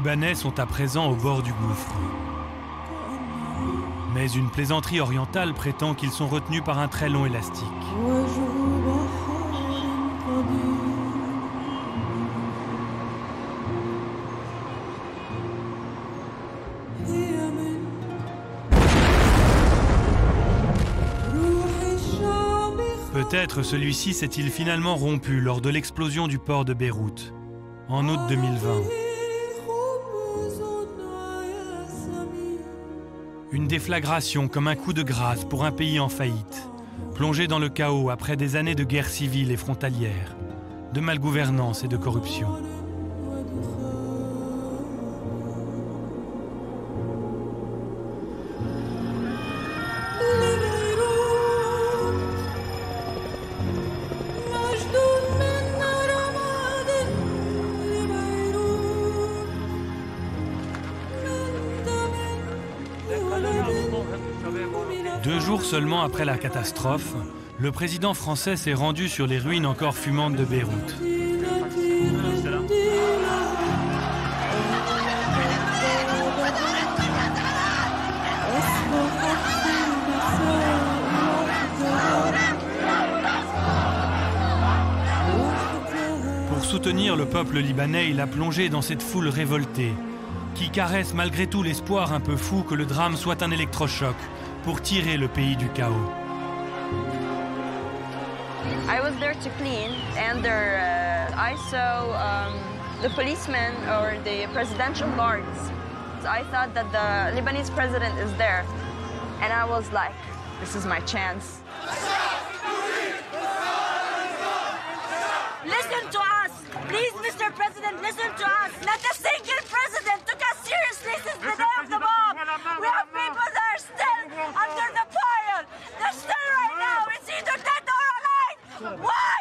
Libanais sont à présent au bord du gouffre. Mais une plaisanterie orientale prétend qu'ils sont retenus par un très long élastique. Peut-être celui-ci s'est-il finalement rompu lors de l'explosion du port de Beyrouth, en août 2020. Une déflagration comme un coup de grâce pour un pays en faillite, plongé dans le chaos après des années de guerre civile et frontalière, de malgouvernance et de corruption. Deux jours seulement après la catastrophe, le président français s'est rendu sur les ruines encore fumantes de Beyrouth. Pour soutenir le peuple libanais, il a plongé dans cette foule révoltée, qui caresse malgré tout l'espoir un peu fou que le drame soit un électrochoc pour tirer le pays du chaos. I was there to clean, and I saw the policemen or the presidential guards. So I thought that the Lebanese president is there, and I was like, this is my chance. Listen to us! Please, Mr. President, listen to us! Not a single president took us seriously since the day of the bomb! We have people that are still under the pile! They're still right now! It's either dead or alive! Why?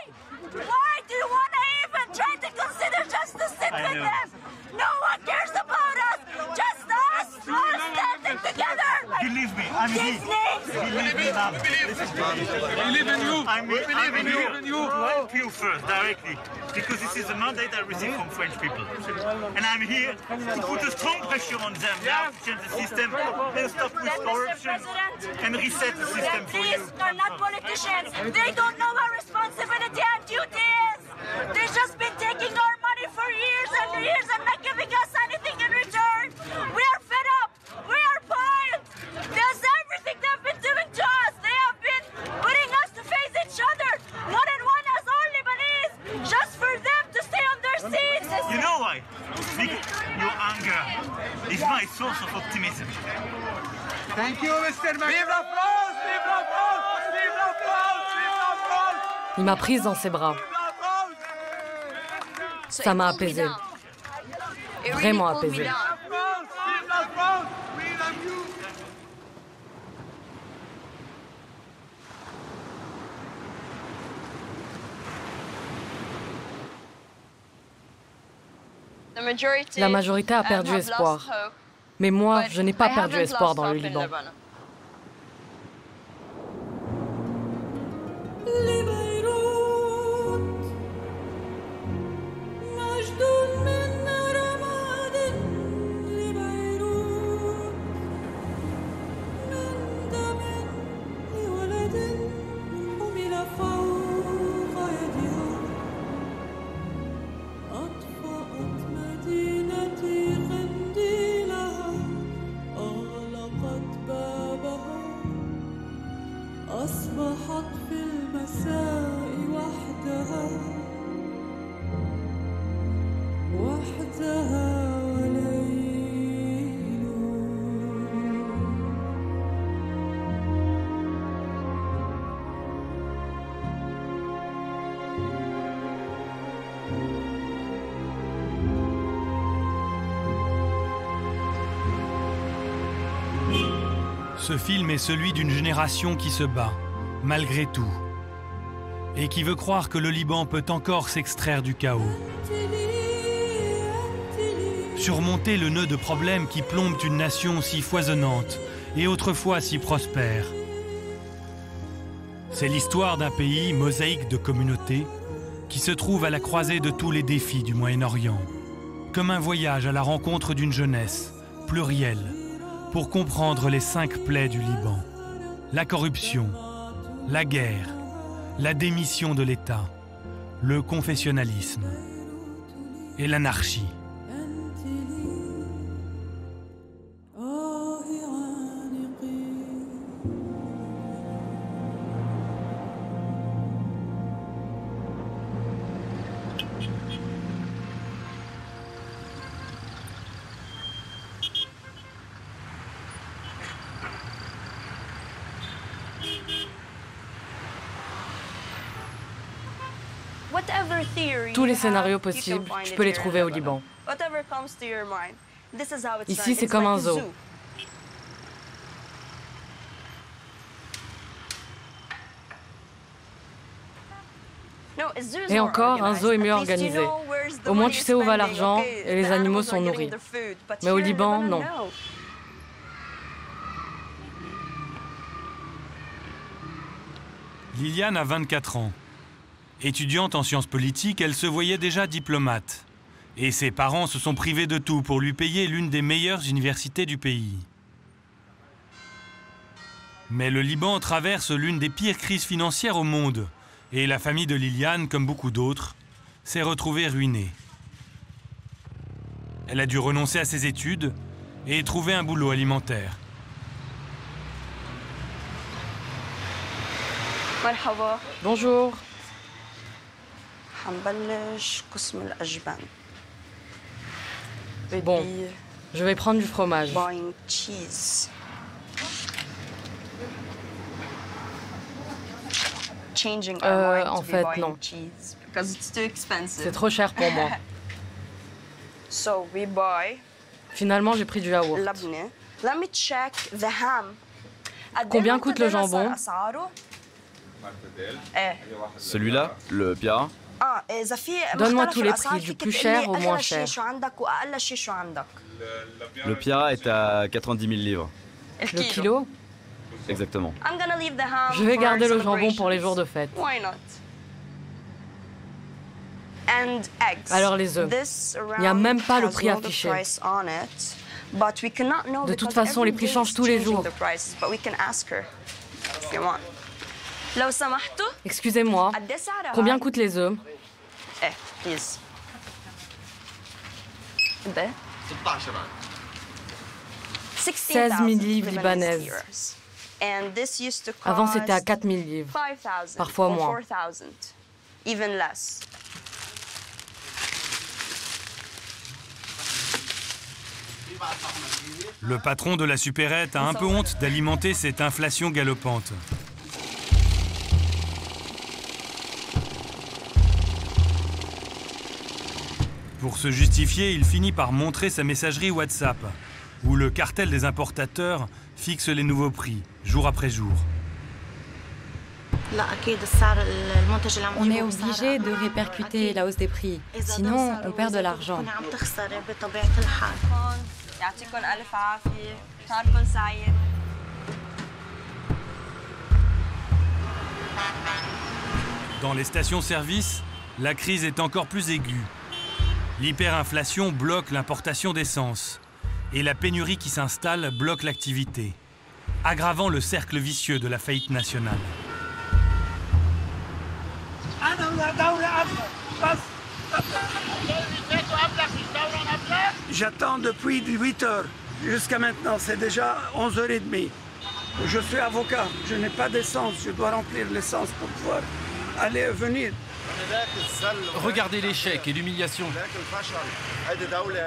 Why do you want to even try to consider just to sit with them? No one cares about us! Just us all standing together! Believe me, I'm here. Believe me, ma'am. We believe in you. I'm believe in you. To help you first, directly, because this is a mandate I received from French people. And I'm here to put a strong pressure on them now to change the system and stop with corruption and reset the system for you. These are not politicians. They don't know what responsibility and duty is. They've just been taking our money for years and years and not giving us anything in return. We are fed up. We are piled. That's everything they've been doing to us. They have been putting us to face each other, one and one as all Lebanese, just for them to stay on their seats. You know why? Because your anger is my source of optimism. Thank you, Mr. Macron. Vive la France! Vive la France! Vive la France! Vive la France! Il m'a prise dans ses bras. Ça m'a apaisée. Vraiment apaisée. La majorité a perdu espoir. Mais moi, je n'ai pas perdu espoir dans le Liban. أصبحت في المساء وحدها وليل. Ce film est celui d'une génération qui se bat, malgré tout, et qui veut croire que le Liban peut encore s'extraire du chaos. Surmonter le nœud de problèmes qui plombent une nation si foisonnante et autrefois si prospère. C'est l'histoire d'un pays, mosaïque de communautés, qui se trouve à la croisée de tous les défis du Moyen-Orient. comme un voyage à la rencontre d'une jeunesse plurielle pour comprendre les 5 plaies du Liban. La corruption, la guerre, la démission de l'État, le confessionnalisme et l'anarchie. Tous les scénarios possibles, tu peux les trouver au Liban. Ici, c'est comme un zoo. Et encore, un zoo est mieux organisé. Au moins, tu sais où va l'argent et les animaux sont nourris. Mais au Liban, non. Liliane a 24 ans. Étudiante en sciences politiques, elle se voyait déjà diplomate. Et ses parents se sont privés de tout pour lui payer l'une des meilleures universités du pays. Mais le Liban traverse l'une des pires crises financières au monde. Et la famille de Liliane, comme beaucoup d'autres, s'est retrouvée ruinée. Elle a dû renoncer à ses études et trouver un boulot alimentaire. Bonjour. Bon, je vais prendre du fromage. En fait, non. C'est trop cher pour moi. Finalement, j'ai pris du yaourt. Combien coûte le jambon? Celui-là, le Piara. Donne-moi tous les prix, du plus cher au moins cher. Le Piara est à 90 000 livres. Le kilo? Exactement. Je vais garder le jambon pour les jours de fête. Alors les œufs, il n'y a même pas le prix affiché. De toute façon, les prix changent tous les jours. Excusez-moi, combien coûtent les œufs? 16 000 livres libanaises. Avant, c'était à 4 000 livres, parfois moins. Le patron de la supérette a un peu honte d'alimenter cette inflation galopante. Pour se justifier, il finit par montrer sa messagerie WhatsApp, où le cartel des importateurs fixe les nouveaux prix, jour après jour. On est obligé de répercuter la hausse des prix, sinon on perd de l'argent. Dans les stations-service, la crise est encore plus aiguë. L'hyperinflation bloque l'importation d'essence et la pénurie qui s'installe bloque l'activité, aggravant le cercle vicieux de la faillite nationale. J'attends depuis 8 heures. Jusqu'à maintenant, c'est déjà 11h30. Je suis avocat, je n'ai pas d'essence, je dois remplir l'essence pour pouvoir aller et venir. Regardez l'échec et l'humiliation.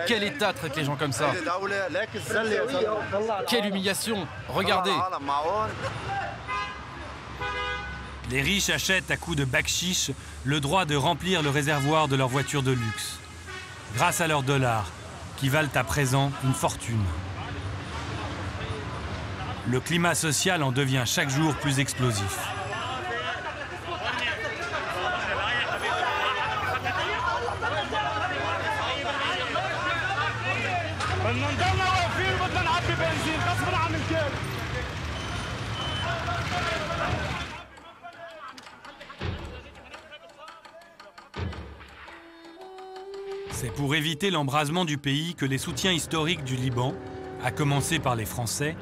Quel État traite les gens comme ça? Quelle humiliation! Regardez! Les riches achètent à coups de bakchiche le droit de remplir le réservoir de leur voiture de luxe, grâce à leurs dollars, qui valent à présent une fortune. Le climat social en devient chaque jour plus explosif. C'est pour éviter l'embrasement du pays que les soutiens historiques du Liban, à commencer par les Français,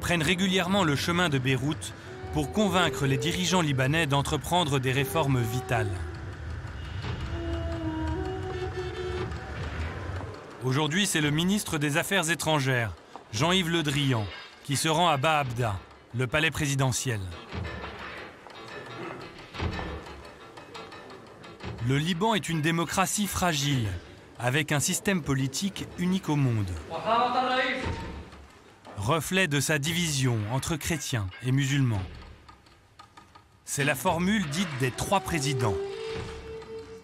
prennent régulièrement le chemin de Beyrouth pour convaincre les dirigeants libanais d'entreprendre des réformes vitales. Aujourd'hui, c'est le ministre des Affaires étrangères, Jean-Yves Le Drian, qui se rend à Baabda, le palais présidentiel. Le Liban est une démocratie fragile, avec un système politique unique au monde. Reflet de sa division entre chrétiens et musulmans. C'est la formule dite des 3 présidents.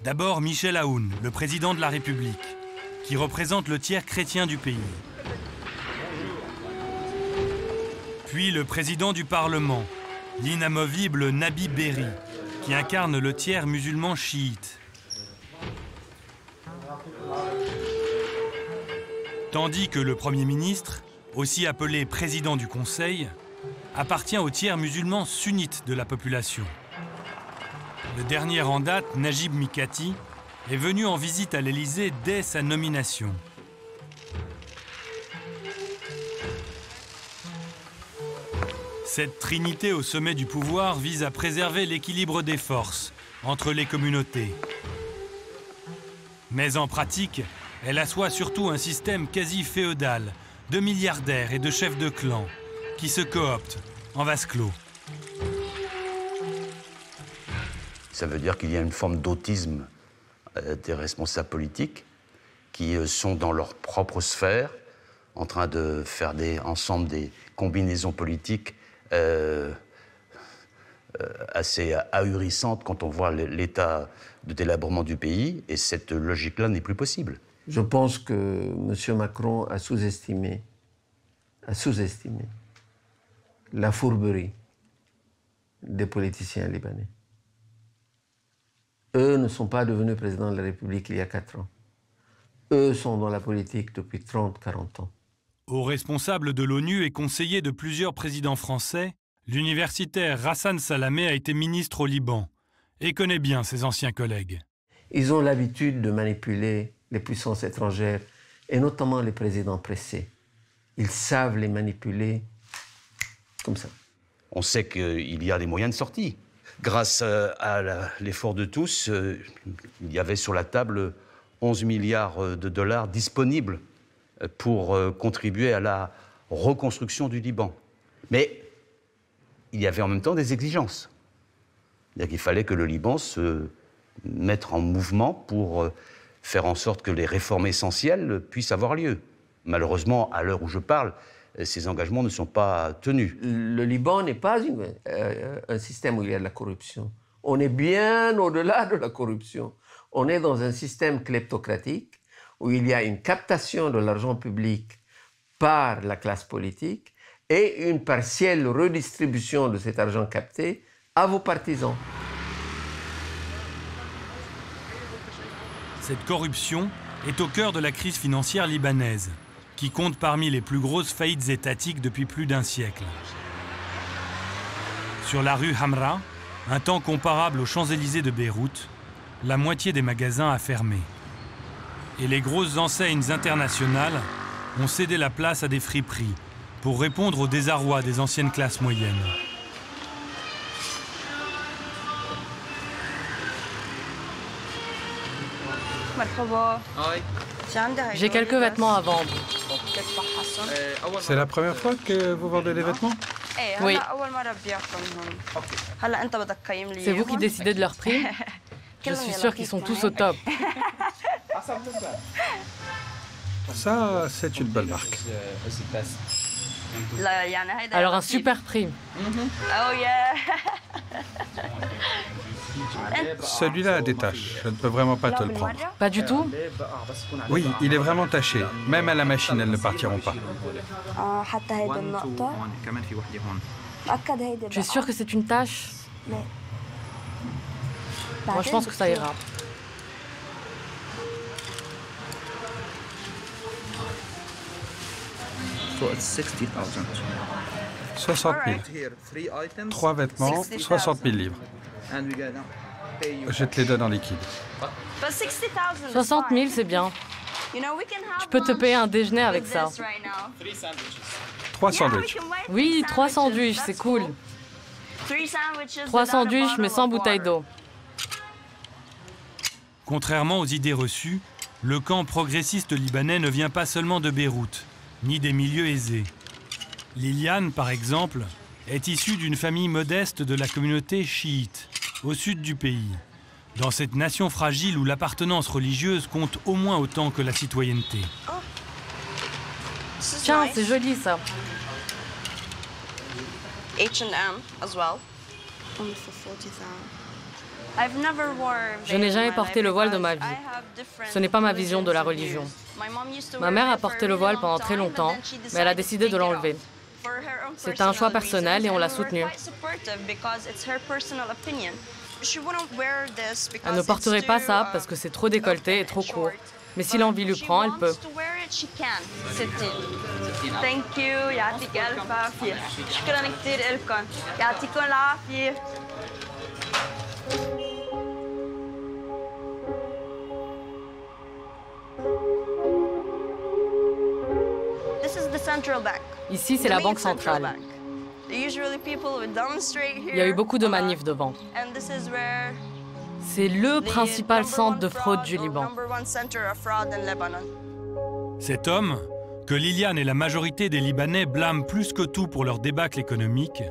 D'abord Michel Aoun, le président de la République, qui représente le tiers chrétien du pays. Puis le président du Parlement, l'inamovible Nabi Berri, qui incarne le tiers musulman chiite. Tandis que le Premier ministre, aussi appelé président du Conseil, appartient au tiers musulman sunnite de la population. Le dernier en date, Najib Mikati, est venu en visite à l'Élysée dès sa nomination. Cette trinité au sommet du pouvoir vise à préserver l'équilibre des forces entre les communautés. Mais en pratique, elle assoit surtout un système quasi féodal de milliardaires et de chefs de clan qui se cooptent en vase clos. Ça veut dire qu'il y a une forme d'autisme des responsables politiques qui sont dans leur propre sphère, en train de faire ensemble des combinaisons politiques assez ahurissantes quand on voit l'état de délabrement du pays, et cette logique-là n'est plus possible. Je pense que M. Macron a sous-estimé la fourberie des politiciens libanais. Eux ne sont pas devenus présidents de la République il y a 4 ans. Eux sont dans la politique depuis 30-40 ans. Haut responsable de l'ONU et conseiller de plusieurs présidents français, l'universitaire Hassan Salamé a été ministre au Liban et connaît bien ses anciens collègues. Ils ont l'habitude de manipuler les puissances étrangères, et notamment les présidents pressés. Ils savent les manipuler comme ça. On sait qu'il y a des moyens de sortie. Grâce à l'effort de tous, il y avait sur la table 11 milliards de dollars disponibles pour contribuer à la reconstruction du Liban. Mais il y avait en même temps des exigences. C'est-à-dire qu'il fallait que le Liban se mette en mouvement pour faire en sorte que les réformes essentielles puissent avoir lieu. Malheureusement, à l'heure où je parle, ces engagements ne sont pas tenus. Le Liban n'est pas un système où il y a de la corruption. On est bien au-delà de la corruption. On est dans un système kleptocratique où il y a une captation de l'argent public par la classe politique et une partielle redistribution de cet argent capté à vos partisans. Cette corruption est au cœur de la crise financière libanaise, qui compte parmi les plus grosses faillites étatiques depuis plus d'1 siècle. Sur la rue Hamra, un temps comparable aux Champs-Élysées de Beyrouth, la moitié des magasins a fermé. Et les grosses enseignes internationales ont cédé la place à des friperies pour répondre au désarroi des anciennes classes moyennes. J'ai quelques vêtements à vendre. C'est la première fois que vous vendez des vêtements? Oui. C'est vous qui décidez de leur prix? Je suis sûre qu'ils sont tous au top. Ça, c'est une bonne marque. Alors un super prix. Celui-là a des taches. Je ne peux vraiment pas te le prendre. Pas du tout? Oui, il est vraiment taché. Même à la machine, elles ne partiront pas. Tu es sûr que c'est une tache? Moi, je pense que ça ira. $60 000. 3 vêtements, 60 000 livres. Je te les donne en liquide. 60 000, c'est bien. Je peux te payer un déjeuner avec ça. 3 sandwichs. Oui, 3 sandwichs, c'est cool. 3 sandwichs, mais sans bouteille d'eau. Contrairement aux idées reçues, le camp progressiste libanais ne vient pas seulement de Beyrouth, ni des milieux aisés. Liliane, par exemple, est issue d'une famille modeste de la communauté chiite, au sud du pays, dans cette nation fragile où l'appartenance religieuse compte au moins autant que la citoyenneté. Tiens, c'est joli ça. H&M as well. Je n'ai jamais porté le voile de ma vie. Ce n'est pas ma vision de la religion. Ma mère a porté le voile pendant très longtemps, mais elle a décidé de l'enlever. C'est un choix personnel et on l'a soutenu. Elle ne porterait pas ça parce que c'est trop décolleté et trop court. Mais si l'envie lui prend, elle peut. Thank you. يعطيك ألف عافية. شكرا كثير لكم. يعطيكم العافية. This is the central bank. Ici, c'est la banque centrale. Il y a eu beaucoup de manifs devant. C'est le principal centre de fraude du Liban. Cet homme, que Liliane et la majorité des Libanais blâment plus que tout pour leur débâcle économique,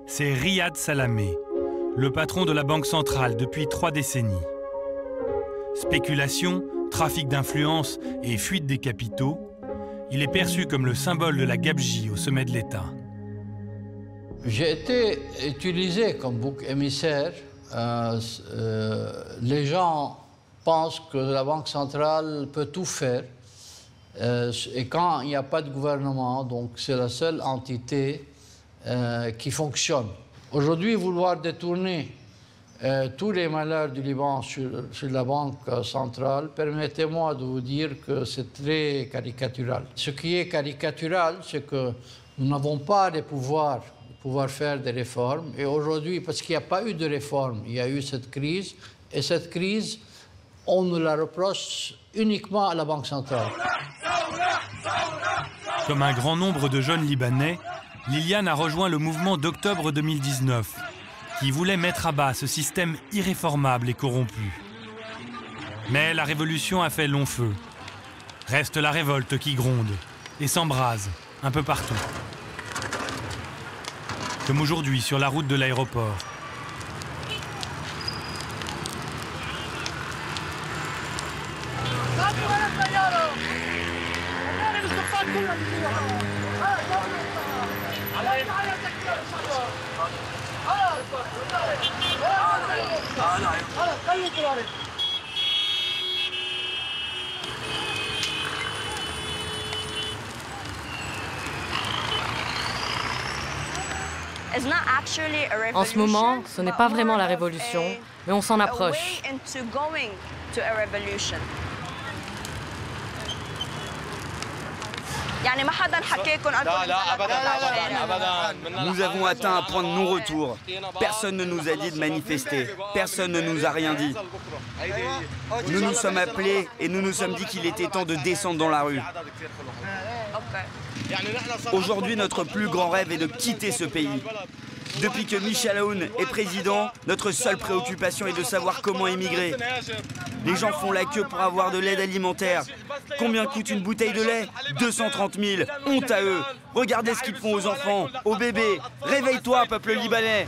c'est Riyad Salamé, le patron de la Banque centrale depuis 3 décennies. Spéculation, trafic d'influence et fuite des capitaux, il est perçu comme le symbole de la gabegie au sommet de l'État. J'ai été utilisé comme bouc émissaire. Les gens pensent que la Banque centrale peut tout faire. Et quand il n'y a pas de gouvernement, donc c'est la seule entité qui fonctionne. Aujourd'hui, vouloir détourner tous les malheurs du Liban sur la Banque centrale, permettez-moi de vous dire que c'est très caricatural. Ce qui est caricatural, c'est que nous n'avons pas les pouvoirs faire des réformes. Et aujourd'hui, parce qu'il n'y a pas eu de réforme, il y a eu cette crise. Et cette crise, on nous la reproche uniquement à la Banque centrale. Comme un grand nombre de jeunes Libanais, Liliane a rejoint le mouvement d'octobre 2019, qui voulait mettre à bas ce système irréformable et corrompu. Mais la révolution a fait long feu. Reste la révolte qui gronde et s'embrase un peu partout. Comme aujourd'hui sur la route de l'aéroport. En ce moment, ce n'est pas vraiment la révolution, mais on s'en approche. Nous avons atteint un point de non-retour. Personne ne nous a dit de manifester. Personne ne nous a rien dit. Nous nous sommes appelés et nous nous sommes dit qu'il était temps de descendre dans la rue. Aujourd'hui, notre plus grand rêve est de quitter ce pays. Depuis que Michel Aoun est président, notre seule préoccupation est de savoir comment émigrer. Les gens font la queue pour avoir de l'aide alimentaire. Combien coûte une bouteille de lait? 230 000. Honte à eux. Regardez ce qu'ils font aux enfants, aux bébés. Réveille-toi, peuple libanais.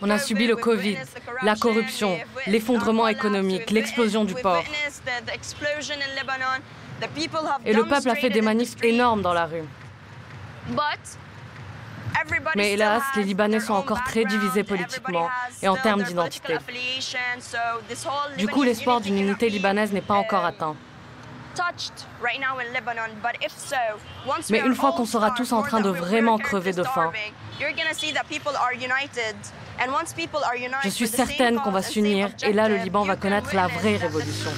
On a subi le Covid, la corruption, l'effondrement économique, l'explosion du port. Et le peuple a fait des manifs énormes dans la rue. Mais hélas, les Libanais sont encore très divisés politiquement et en termes d'identité. Du coup, l'espoir d'une unité libanaise n'est pas encore atteint. Mais une fois qu'on sera tous en train de vraiment crever de faim, je suis certaine qu'on va s'unir et là, le Liban va connaître la vraie révolution.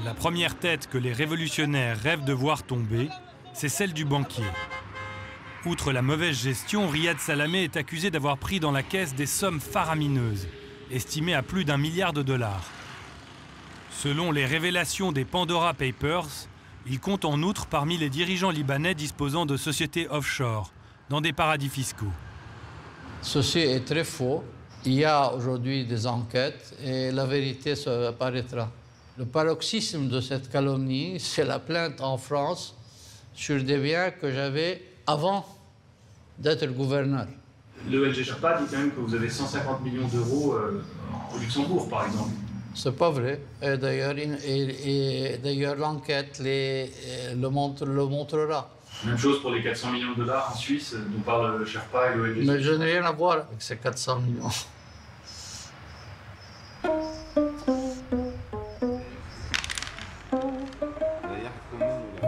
La première tête que les révolutionnaires rêvent de voir tomber, c'est celle du banquier. Outre la mauvaise gestion, Riyad Salamé est accusé d'avoir pris dans la caisse des sommes faramineuses, estimées à plus d'1 milliard de dollars. Selon les révélations des Pandora Papers, il compte en outre parmi les dirigeants libanais disposant de sociétés offshore, dans des paradis fiscaux. Ceci est très faux. Il y a aujourd'hui des enquêtes et la vérité apparaîtra. Le paroxysme de cette calomnie, c'est la plainte en France sur des biens que j'avais avant d'être gouverneur. Le LG Sherpa dit quand même que vous avez 150 millions d'euros au Luxembourg, par exemple. C'est pas vrai. Et d'ailleurs, l'enquête le montrera. Même chose pour les 400 millions de dollars en Suisse dont parle le Sherpa et le LG. Mais je n'ai rien à voir avec ces 400 millions.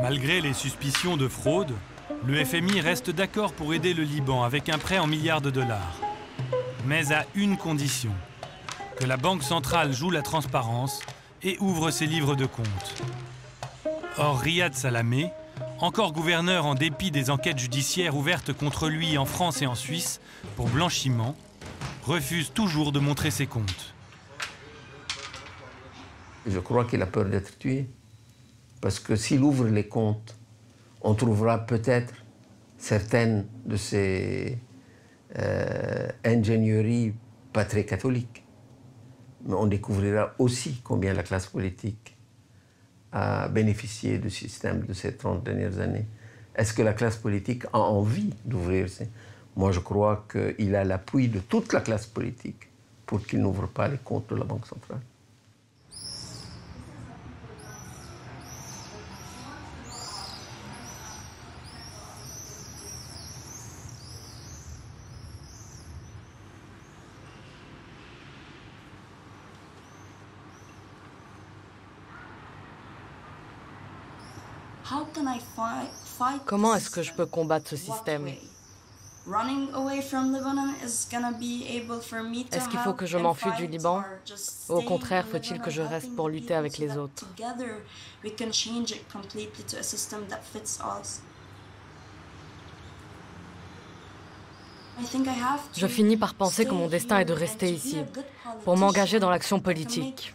Malgré les suspicions de fraude, le FMI reste d'accord pour aider le Liban avec un prêt en milliards de dollars. Mais à une condition, que la Banque centrale joue la transparence et ouvre ses livres de compte. Or, Riyad Salamé, encore gouverneur en dépit des enquêtes judiciaires ouvertes contre lui en France et en Suisse pour blanchiment, refuse toujours de montrer ses comptes. Je crois qu'il a peur d'être tué. Parce que s'il ouvre les comptes, on trouvera peut-être certaines de ces ingénieries pas très catholiques. Mais on découvrira aussi combien la classe politique a bénéficié du système de ces 30 dernières années. Est-ce que la classe politique a envie d'ouvrir ces... Moi, je crois qu'il a l'appui de toute la classe politique pour qu'il n'ouvre pas les comptes de la Banque centrale. Comment est-ce que je peux combattre ce système? Est-ce qu'il faut que je m'enfuie du Liban? Ou au contraire, faut-il que je reste pour lutter avec les autres? Je finis par penser que mon destin est de rester ici, pour m'engager dans l'action politique.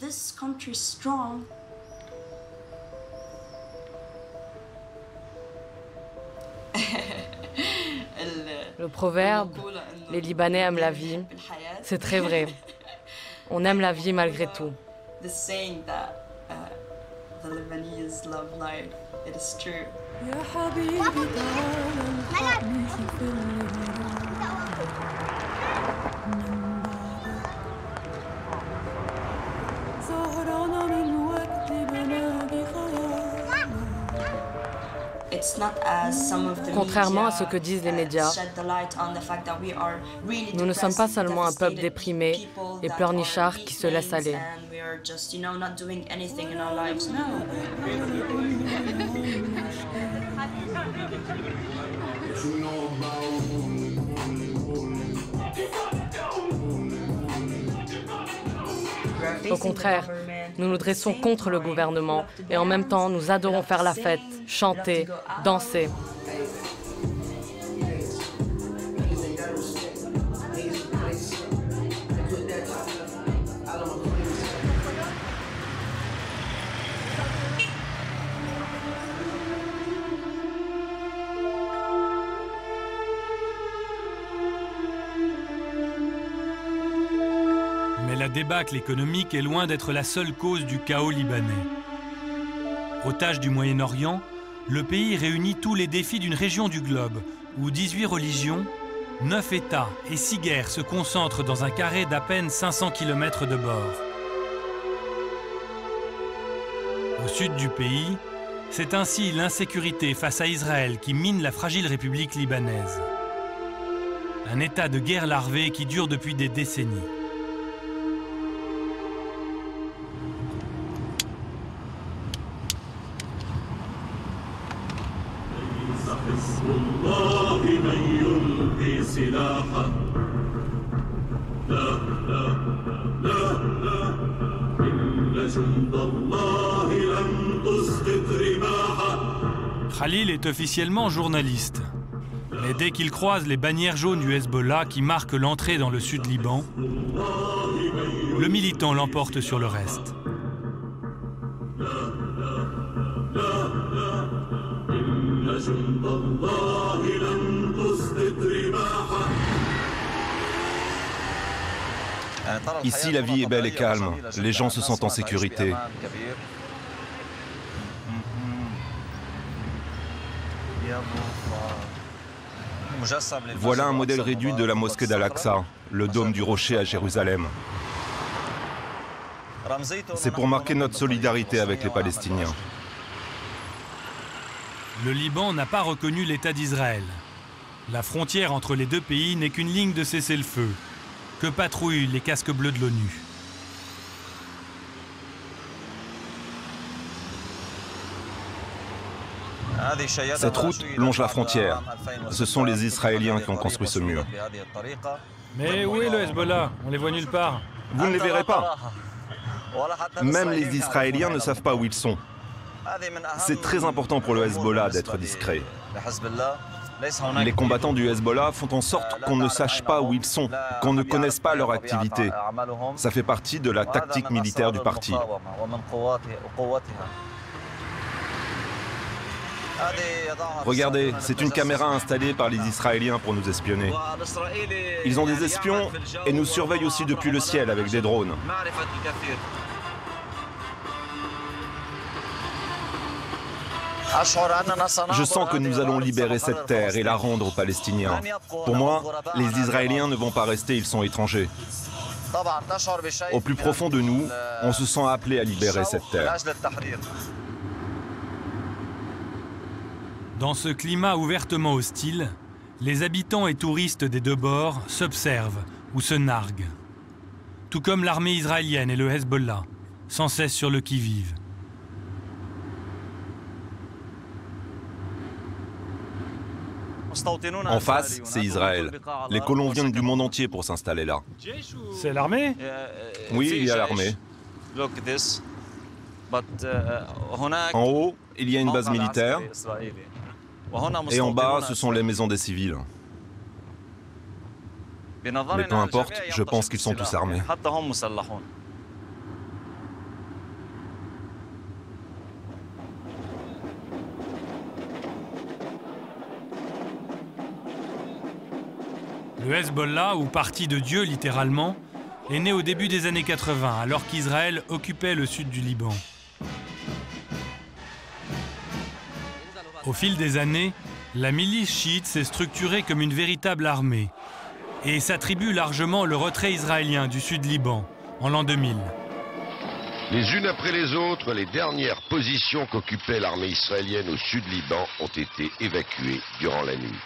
Le proverbe « Les Libanais aiment la vie », c'est très vrai. On aime la vie malgré tout. Contrairement à ce que disent les médias, nous ne sommes pas seulement un peuple déprimé et pleurnichard qui se laisse aller. Au contraire, nous nous dressons contre le gouvernement et en même temps, nous adorons faire la fête, chanter, danser. Mais la débâcle économique est loin d'être la seule cause du chaos libanais. Otage du Moyen-Orient, le pays réunit tous les défis d'une région du globe, où 18 religions, 9 États et 6 guerres se concentrent dans un carré d'à peine 500 km de bord. Au sud du pays, c'est ainsi l'insécurité face à Israël qui mine la fragile République libanaise. Un état de guerre larvée qui dure depuis des décennies. Khalil est officiellement journaliste. Mais dès qu'ils croisent les bannières jaunes du Hezbollah qui marquent l'entrée dans le sud Liban, le militant l'emporte sur le reste. Ici, la vie est belle et calme. Les gens se sentent en sécurité. Voilà un modèle réduit de la mosquée d'Al-Aqsa, le dôme du rocher à Jérusalem. C'est pour marquer notre solidarité avec les Palestiniens. Le Liban n'a pas reconnu l'État d'Israël. La frontière entre les deux pays n'est qu'une ligne de cessez-le-feu, que patrouillent les casques bleus de l'ONU. Cette route longe la frontière. Ce sont les Israéliens qui ont construit ce mur. Mais où est le Hezbollah? On les voit nulle part. Vous ne les verrez pas. Même les Israéliens ne savent pas où ils sont. C'est très important pour le Hezbollah d'être discret. Les combattants du Hezbollah font en sorte qu'on ne sache pas où ils sont, qu'on ne connaisse pas leur activité. Ça fait partie de la tactique militaire du parti. Regardez, c'est une caméra installée par les Israéliens pour nous espionner. Ils ont des espions et nous surveillent aussi depuis le ciel avec des drones. Je sens que nous allons libérer cette terre et la rendre aux Palestiniens. Pour moi, les Israéliens ne vont pas rester, ils sont étrangers. Au plus profond de nous, on se sent appelé à libérer cette terre. Dans ce climat ouvertement hostile, les habitants et touristes des deux bords s'observent ou se narguent. Tout comme l'armée israélienne et le Hezbollah, sans cesse sur le qui-vive. En face, c'est Israël. Les colons viennent du monde entier pour s'installer là. C'est l'armée? Oui, il y a l'armée. En haut, il y a une base militaire. Et en bas, ce sont les maisons des civils. Mais peu importe, je pense qu'ils sont tous armés. Le Hezbollah, ou Parti de Dieu littéralement, est né au début des années 80, alors qu'Israël occupait le sud du Liban. Au fil des années, la milice chiite s'est structurée comme une véritable armée et s'attribue largement le retrait israélien du sud Liban en l'an 2000. Les unes après les autres, les dernières positions qu'occupait l'armée israélienne au sud Liban ont été évacuées durant la nuit.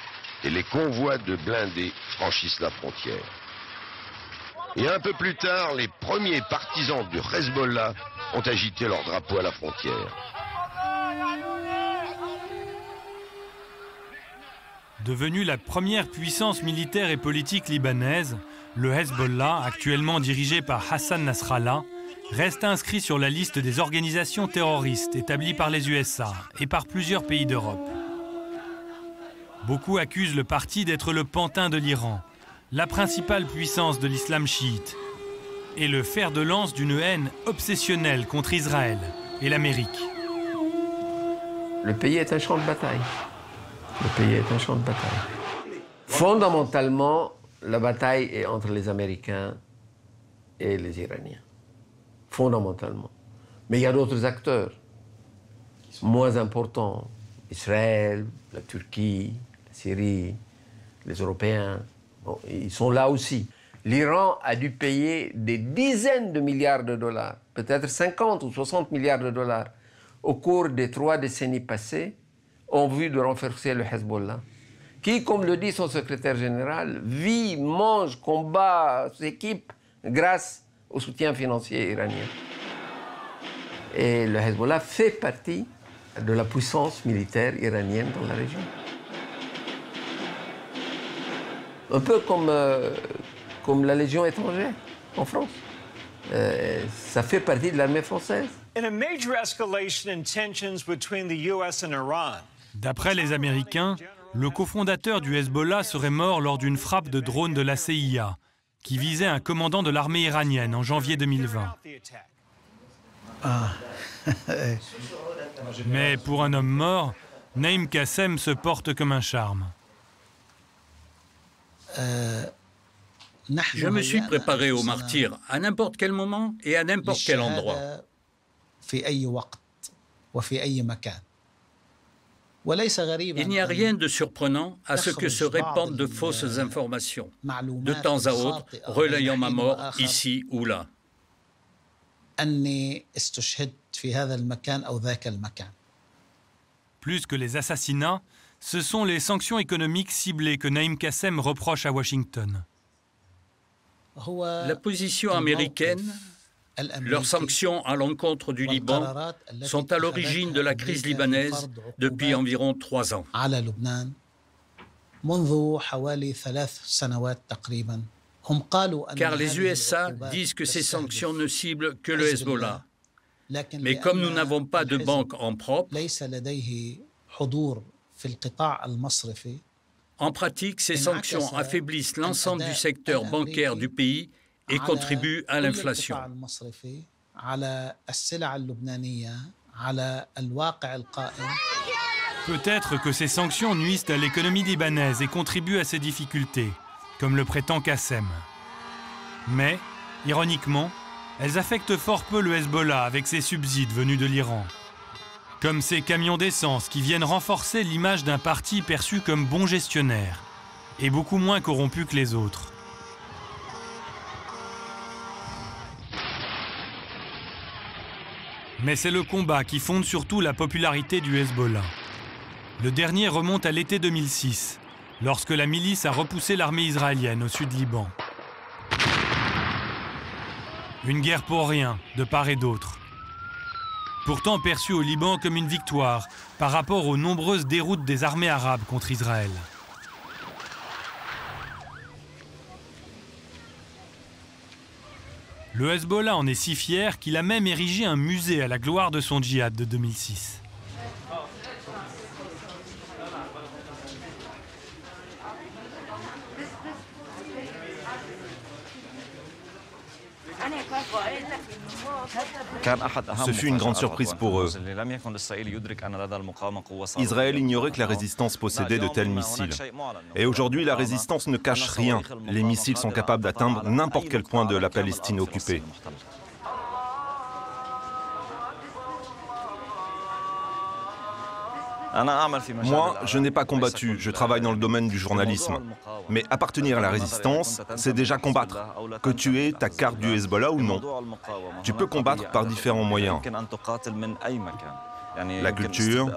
Et les convois de blindés franchissent la frontière. Et un peu plus tard, les premiers partisans du Hezbollah ont agité leur drapeau à la frontière. Devenu la première puissance militaire et politique libanaise, le Hezbollah, actuellement dirigé par Hassan Nasrallah, reste inscrit sur la liste des organisations terroristes établies par les USA et par plusieurs pays d'Europe. Beaucoup accusent le parti d'être le pantin de l'Iran, la principale puissance de l'islam chiite, et le fer de lance d'une haine obsessionnelle contre Israël et l'Amérique. Le pays est un champ de bataille. Le pays est un champ de bataille. Fondamentalement, la bataille est entre les Américains et les Iraniens. Fondamentalement. Mais il y a d'autres acteurs moins importants. Israël, la Turquie, la Syrie, les Européens, bon, ils sont là aussi. L'Iran a dû payer des dizaines de milliards de dollars, peut-être 50 ou 60 milliards de dollars, au cours des 3 décennies passées, en vue de renforcer le Hezbollah, qui, comme le dit son secrétaire général, vit, mange, combat, s'équipe grâce au soutien financier iranien. Et le Hezbollah fait partie de la puissance militaire iranienne dans la région. Un peu comme la Légion étrangère en France. Ça fait partie de l'armée française. D'après les Américains, Le cofondateur du Hezbollah serait mort lors d'une frappe de drone de la CIA, qui visait un commandant de l'armée iranienne en janvier 2020. Mais pour un homme mort, Naïm Qassem se porte comme un charme. Je me suis préparé au martyre à n'importe quel moment et à n'importe quel endroit. Il n'y a rien de surprenant à ce que se répandent de fausses informations, de temps à autre, relayant ma mort ici ou là. Plus que les assassinats, ce sont les sanctions économiques ciblées que Naïm Qassem reproche à Washington. La position américaine, leurs sanctions à l'encontre du Liban sont à l'origine de la crise libanaise depuis environ 3 ans. Car les USA disent que ces sanctions ne ciblent que le Hezbollah. Mais comme nous n'avons pas de banque en propre, en pratique, ces sanctions affaiblissent l'ensemble du secteur bancaire du pays et contribuent à l'inflation. Peut-être que ces sanctions nuisent à l'économie libanaise et contribuent à ses difficultés, comme le prétend Qassem. Mais, ironiquement, elles affectent fort peu le Hezbollah avec ses subsides venus de l'Iran. Comme ces camions d'essence qui viennent renforcer l'image d'un parti perçu comme bon gestionnaire et beaucoup moins corrompu que les autres. Mais c'est le combat qui fonde surtout la popularité du Hezbollah. Le dernier remonte à l'été 2006, lorsque la milice a repoussé l'armée israélienne au sud Liban. Une guerre pour rien, de part et d'autre. Pourtant perçue au Liban comme une victoire par rapport aux nombreuses déroutes des armées arabes contre Israël. Le Hezbollah en est si fier qu'il a même érigé un musée à la gloire de son djihad de 2006. Ce fut une grande surprise pour eux. Israël ignorait que la résistance possédait de tels missiles. Et aujourd'hui, la résistance ne cache rien. Les missiles sont capables d'atteindre n'importe quel point de la Palestine occupée. Moi, je n'ai pas combattu, je travaille dans le domaine du journalisme. Mais appartenir à la résistance, c'est déjà combattre. Que tu aies ta carte du Hezbollah ou non. Tu peux combattre par différents moyens. La culture,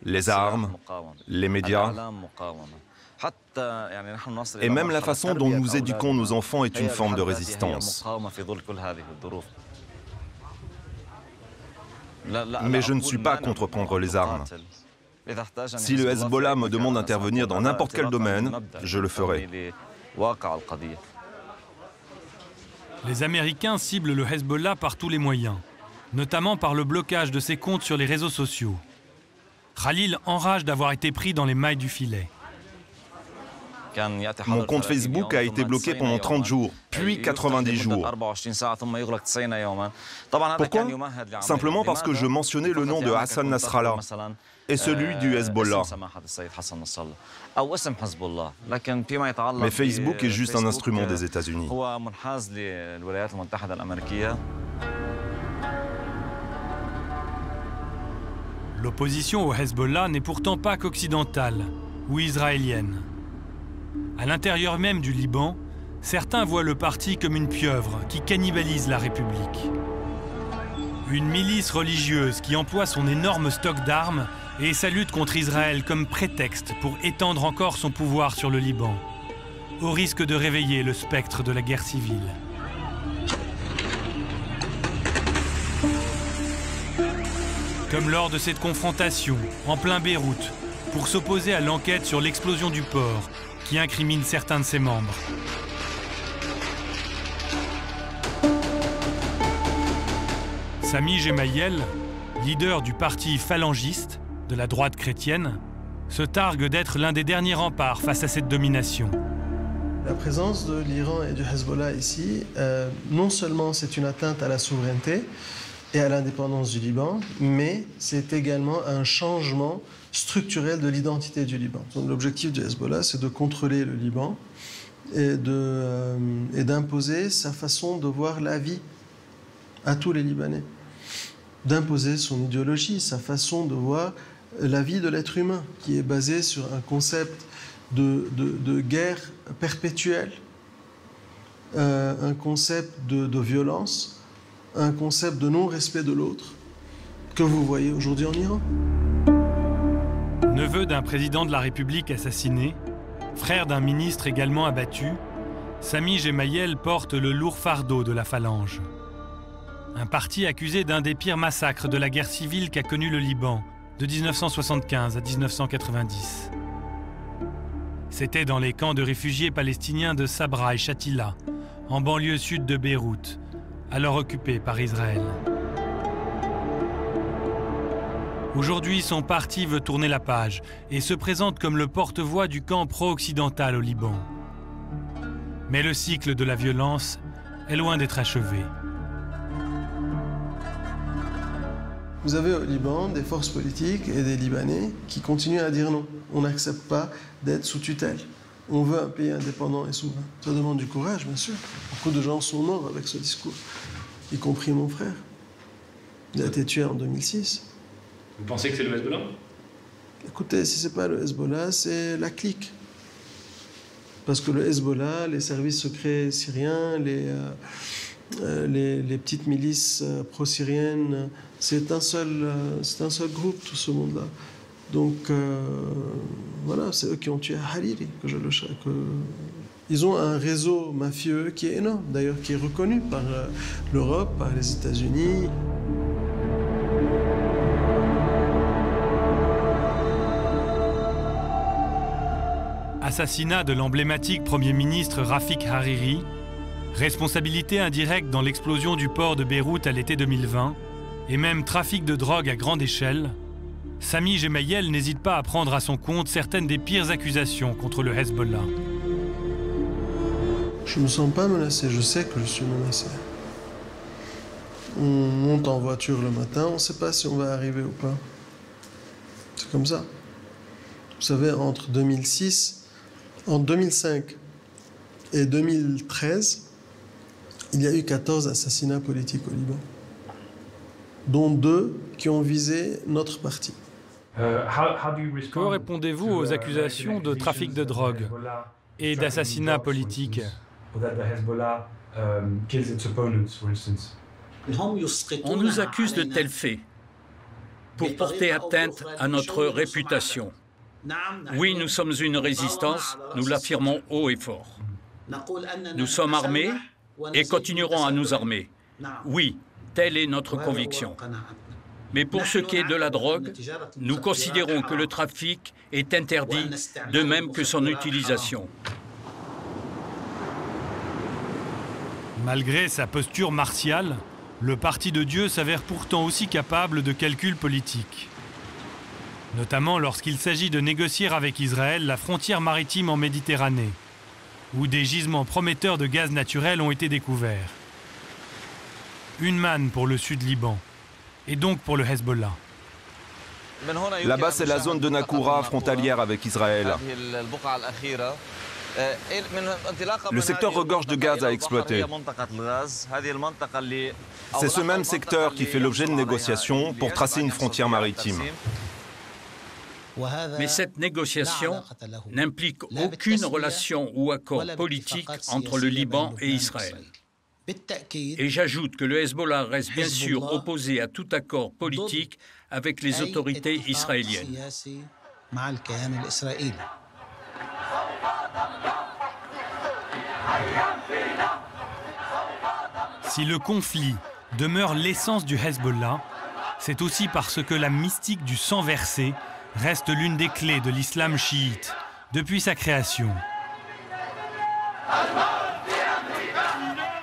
les armes, les médias. Et même la façon dont nous éduquons nos enfants est une forme de résistance. Mais je ne suis pas contre prendre les armes. Si le Hezbollah me demande d'intervenir dans n'importe quel domaine, je le ferai. Les Américains ciblent le Hezbollah par tous les moyens, notamment par le blocage de ses comptes sur les réseaux sociaux. Khalil enrage d'avoir été pris dans les mailles du filet. Mon compte Facebook a été bloqué pendant 30 jours, puis 90 jours. Pourquoi? Simplement parce que je mentionnais le nom de Hassan Nasrallah et celui du Hezbollah. Mais Facebook est juste un instrument des États-Unis. L'opposition au Hezbollah n'est pourtant pas qu'occidentale ou israélienne. À l'intérieur même du Liban, certains voient le parti comme une pieuvre qui cannibalise la République. Une milice religieuse qui emploie son énorme stock d'armes et sa lutte contre Israël comme prétexte pour étendre encore son pouvoir sur le Liban, au risque de réveiller le spectre de la guerre civile. Comme lors de cette confrontation, en plein Beyrouth, pour s'opposer à l'enquête sur l'explosion du port, qui incrimine certains de ses membres. Sami Gemayel, leader du parti phalangiste de la droite chrétienne, se targue d'être l'un des derniers remparts face à cette domination. La présence de l'Iran et du Hezbollah ici, non seulement c'est une atteinte à la souveraineté et à l'indépendance du Liban, mais c'est également un changement structurel de l'identité du Liban. L'objectif du Hezbollah, c'est de contrôler le Liban et d'imposer sa façon de voir la vie à tous les Libanais, d'imposer son idéologie, sa façon de voir la vie de l'être humain, qui est basée sur un concept de guerre perpétuelle, un concept de violence, un concept de non-respect de l'autre, que vous voyez aujourd'hui en Iran. Neveu d'un président de la République assassiné, frère d'un ministre également abattu, Sami Gemayel porte le lourd fardeau de la Phalange. Un parti accusé d'un des pires massacres de la guerre civile qu'a connu le Liban, de 1975 à 1990. C'était dans les camps de réfugiés palestiniens de Sabra et Shatila, en banlieue sud de Beyrouth, alors occupée par Israël. Aujourd'hui, son parti veut tourner la page et se présente comme le porte-voix du camp pro-occidental au Liban. Mais le cycle de la violence est loin d'être achevé. Vous avez au Liban des forces politiques et des Libanais qui continuent à dire non. On n'accepte pas d'être sous tutelle. On veut un pays indépendant et souverain. Ça demande du courage, bien sûr. Beaucoup de gens sont morts avec ce discours, y compris mon frère. Il a été tué en 2006. Vous pensez que c'est le Hezbollah? Écoutez, si ce n'est pas le Hezbollah, c'est la clique. Parce que le Hezbollah, les services secrets syriens, les petites milices pro-syriennes, c'est un seul groupe, tout ce monde-là. Donc, voilà, c'est eux qui ont tué Hariri, Ils ont un réseau mafieux qui est énorme, d'ailleurs, qui est reconnu par l'Europe, par les États-Unis. Assassinat de l'emblématique Premier ministre Rafik Hariri, responsabilité indirecte dans l'explosion du port de Beyrouth à l'été 2020, et même trafic de drogue à grande échelle, Sami Gemayel n'hésite pas à prendre à son compte certaines des pires accusations contre le Hezbollah. Je ne me sens pas menacé, je sais que je suis menacé. On monte en voiture le matin, on ne sait pas si on va arriver ou pas. C'est comme ça. Vous savez, entre 2005 et 2013, il y a eu 14 assassinats politiques au Liban, dont 2 qui ont visé notre parti. Que répondez-vous aux accusations de trafic de drogue et d'assassinat politique? On nous accuse de tels faits pour porter atteinte à notre réputation. Oui, nous sommes une résistance, nous l'affirmons haut et fort. Nous sommes armés et continuerons à nous armer. Oui, telle est notre conviction. Mais pour ce qui est de la drogue, nous considérons que le trafic est interdit, de même que son utilisation. Malgré sa posture martiale, le Parti de Dieu s'avère pourtant aussi capable de calculs politiques. Notamment lorsqu'il s'agit de négocier avec Israël la frontière maritime en Méditerranée, où des gisements prometteurs de gaz naturel ont été découverts. Une manne pour le sud Liban, et donc pour le Hezbollah. Là-bas, c'est la zone de Nakoura, frontalière avec Israël. Le secteur regorge de gaz à exploiter. C'est ce même secteur qui fait l'objet de négociations pour tracer une frontière maritime. Mais cette négociation n'implique aucune relation ou accord politique entre le Liban et Israël. Et j'ajoute que le Hezbollah reste bien sûr opposé à tout accord politique avec les autorités israéliennes. Si le conflit demeure l'essence du Hezbollah, c'est aussi parce que la mystique du sang versé reste l'une des clés de l'islam chiite depuis sa création.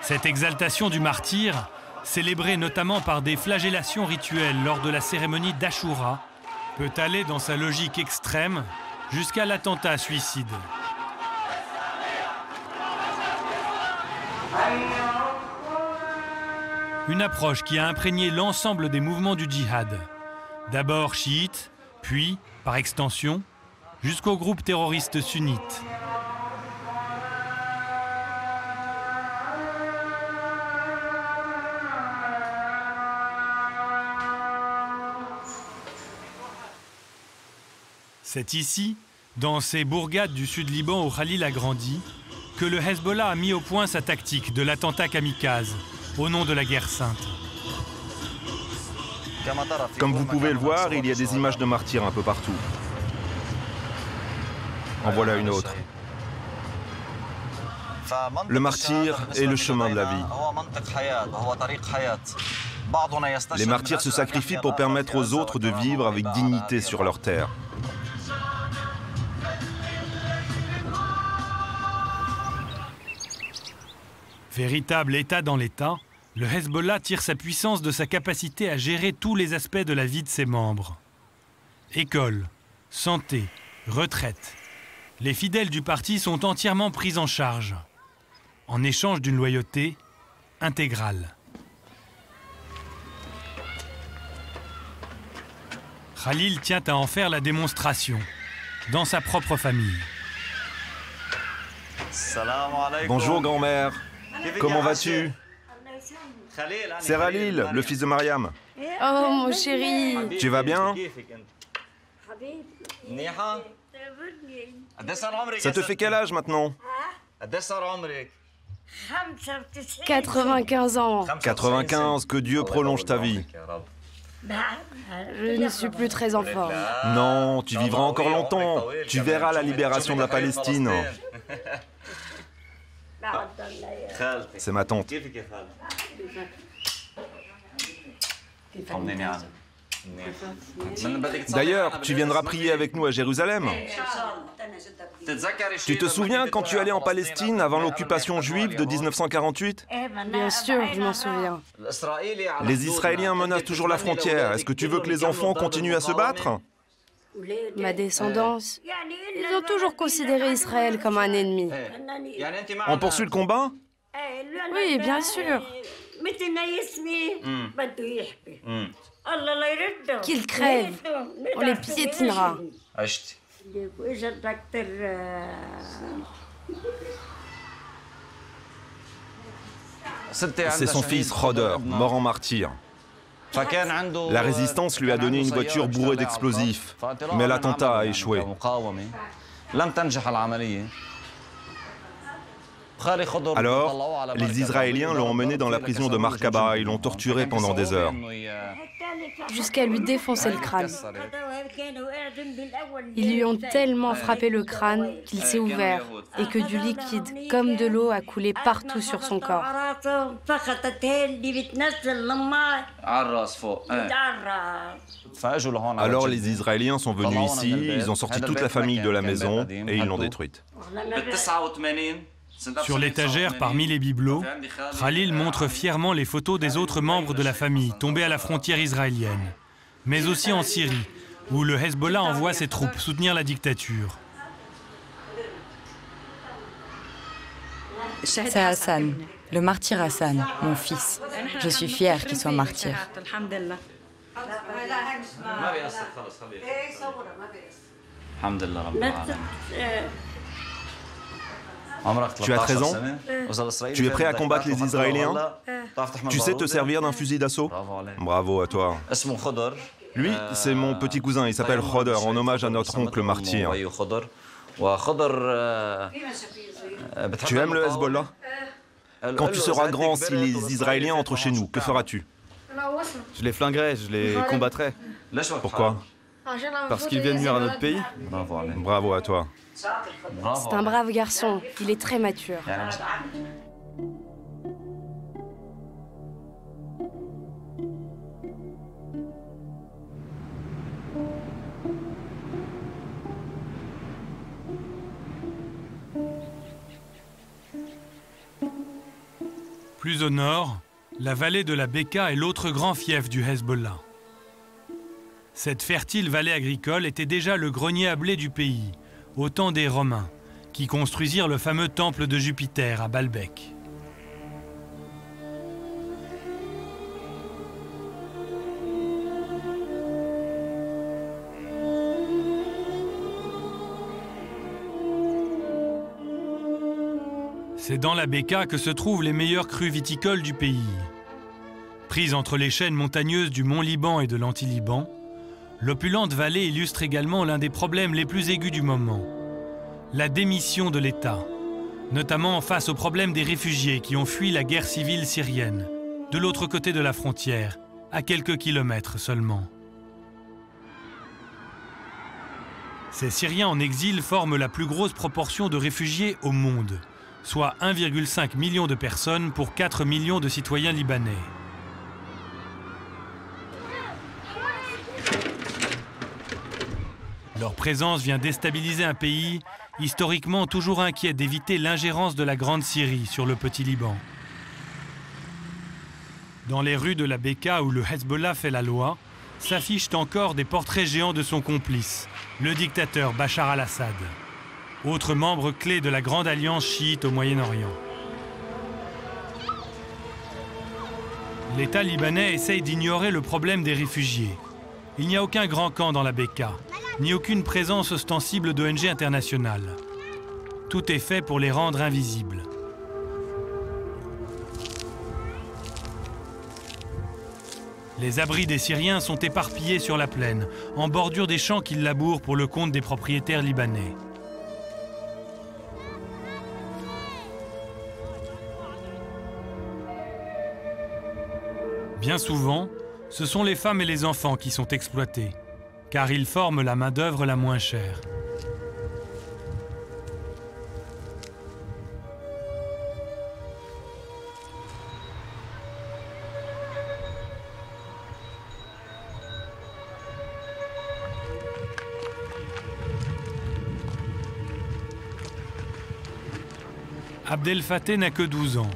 Cette exaltation du martyr, célébrée notamment par des flagellations rituelles lors de la cérémonie d'Ashura, peut aller dans sa logique extrême jusqu'à l'attentat suicide. Une approche qui a imprégné l'ensemble des mouvements du djihad. D'abord chiites, puis, par extension, jusqu'aux groupes terroristes sunnites. C'est ici, dans ces bourgades du sud Liban où Khalil a grandi, que le Hezbollah a mis au point sa tactique de l'attentat kamikaze, au nom de la guerre sainte. Comme vous pouvez le voir, il y a des images de martyrs un peu partout. En voilà une autre. Le martyr est le chemin de la vie. Les martyrs se sacrifient pour permettre aux autres de vivre avec dignité sur leur terre. Véritable État dans l'État, le Hezbollah tire sa puissance de sa capacité à gérer tous les aspects de la vie de ses membres. École, santé, retraite. Les fidèles du parti sont entièrement pris en charge, en échange d'une loyauté intégrale. Khalil tient à en faire la démonstration, dans sa propre famille. Bonjour grand-mère, comment vas-tu? C'est Khalil, le fils de Mariam. Oh mon chéri. Tu vas bien? Ça te fait quel âge maintenant? 95 ans. 95, que Dieu prolonge ta vie. Je ne suis plus très en forme. Non, tu vivras encore longtemps. Tu verras la libération de la Palestine. C'est ma tante. D'ailleurs, tu viendras prier avec nous à Jérusalem. Tu te souviens quand tu allais en Palestine avant l'occupation juive de 1948? Bien sûr, je m'en souviens. Les Israéliens menacent toujours la frontière. Est-ce que tu veux que les enfants continuent à se battre? Ma descendance, ils ont toujours considéré Israël comme un ennemi. On poursuit le combat? Oui, bien sûr. Qu'ils crèvent, on les piétinera. C'est son fils Roder, mort en martyr. La résistance lui a donné une voiture bourrée d'explosifs, mais l'attentat a échoué. Alors, les Israéliens l'ont emmené dans la prison de Markaba et l'ont torturé pendant des heures. Jusqu'à lui défoncer le crâne. Ils lui ont tellement frappé le crâne qu'il s'est ouvert et que du liquide, comme de l'eau, a coulé partout sur son corps. Alors les Israéliens sont venus ici, ils ont sorti toute la famille de la maison et ils l'ont détruite. Sur l'étagère, parmi les bibelots, Khalil montre fièrement les photos des autres membres de la famille tombés à la frontière israélienne, mais aussi en Syrie, où le Hezbollah envoie ses troupes soutenir la dictature. C'est Hassan, le martyr Hassan, mon fils. Je suis fière qu'il soit martyr. Tu as 13 ans? Tu es prêt à combattre les Israéliens? Tu sais te servir d'un fusil d'assaut? Bravo à toi. Lui, c'est mon petit cousin, il s'appelle Roder, en hommage à notre oncle martyr. Tu aimes le Hezbollah? Quand tu seras grand, si les Israéliens entrent chez nous, que feras-tu? Je les flinguerai, je les combattrai. Pourquoi? Parce qu'ils viennent nuire à notre pays. Bravo à toi. C'est un brave garçon, il est très mature. Plus au nord, la vallée de la Beka est l'autre grand fief du Hezbollah. Cette fertile vallée agricole était déjà le grenier à blé du pays, au temps des Romains, qui construisirent le fameux temple de Jupiter à Baalbek. C'est dans la Bekaa que se trouvent les meilleures crues viticoles du pays. Prise entre les chaînes montagneuses du Mont Liban et de l'Anti-Liban, l'opulente vallée illustre également l'un des problèmes les plus aigus du moment, la démission de l'État, notamment face au problème des réfugiés qui ont fui la guerre civile syrienne, de l'autre côté de la frontière, à quelques kilomètres seulement. Ces Syriens en exil forment la plus grosse proportion de réfugiés au monde, soit 1,5 million de personnes pour 4 millions de citoyens libanais. Leur présence vient déstabiliser un pays historiquement toujours inquiet d'éviter l'ingérence de la Grande Syrie sur le petit Liban. Dans les rues de la Bekaa où le Hezbollah fait la loi, s'affichent encore des portraits géants de son complice, le dictateur Bachar al-Assad, autre membre clé de la grande alliance chiite au Moyen-Orient. L'État libanais essaye d'ignorer le problème des réfugiés. Il n'y a aucun grand camp dans la Bekaa, ni aucune présence ostensible d'ONG internationales. Tout est fait pour les rendre invisibles. Les abris des Syriens sont éparpillés sur la plaine, en bordure des champs qu'ils labourent pour le compte des propriétaires libanais. Bien souvent, ce sont les femmes et les enfants qui sont exploités, car ils forment la main-d'œuvre la moins chère. Abdel Fattah n'a que 12 ans,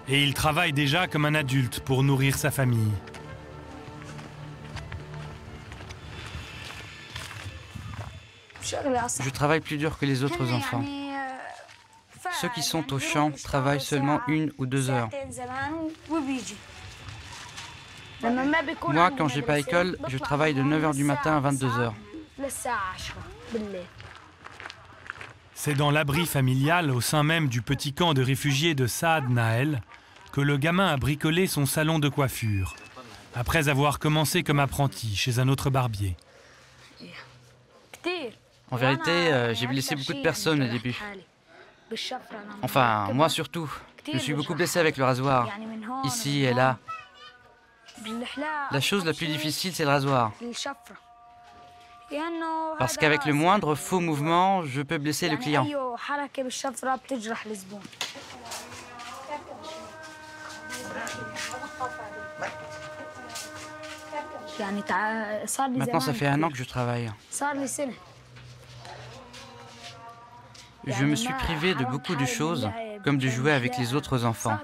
et il travaille déjà comme un adulte pour nourrir sa famille. Je travaille plus dur que les autres enfants. Ceux qui sont au champ travaillent seulement 1 ou 2 heures. Moi, quand j'ai pas école, je travaille de 9h du matin à 22h. C'est dans l'abri familial, au sein même du petit camp de réfugiés de Saad Naël, que le gamin a bricolé son salon de coiffure, après avoir commencé comme apprenti chez un autre barbier. En vérité, j'ai blessé beaucoup de personnes au début. Enfin, moi surtout. Je me suis beaucoup blessé avec le rasoir, ici et là. La chose la plus difficile, c'est le rasoir. Parce qu'avec le moindre faux mouvement, je peux blesser le client. Maintenant, ça fait 1 an que je travaille. Je me suis privé de beaucoup de choses, comme de jouer avec les autres enfants.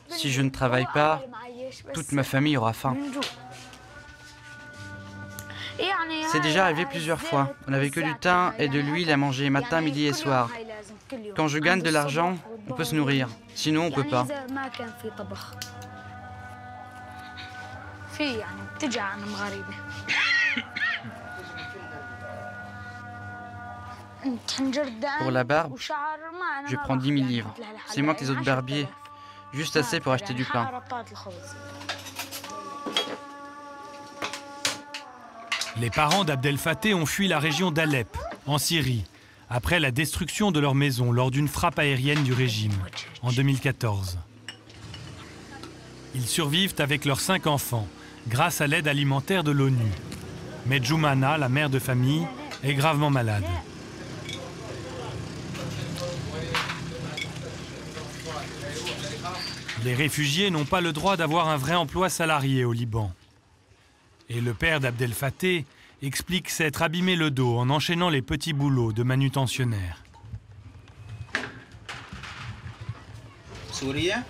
Si je ne travaille pas, toute ma famille aura faim. C'est déjà arrivé plusieurs fois. On n'avait que du thym et de l'huile à manger matin, midi et soir. Quand je gagne de l'argent, on peut se nourrir. Sinon, on ne peut pas. Pour la barbe, je prends 10 000 livres. C'est moins que les autres barbiers. Juste assez pour acheter du pain. Les parents d'Abdel Fattah ont fui la région d'Alep, en Syrie, après la destruction de leur maison lors d'une frappe aérienne du régime, en 2014. Ils survivent avec leurs 5 enfants, grâce à l'aide alimentaire de l'ONU. Mais Djoumana, la mère de famille, est gravement malade. Les réfugiés n'ont pas le droit d'avoir un vrai emploi salarié au Liban. Et le père d'Abdel Fattah explique s'être abîmé le dos en enchaînant les petits boulots de manutentionnaire.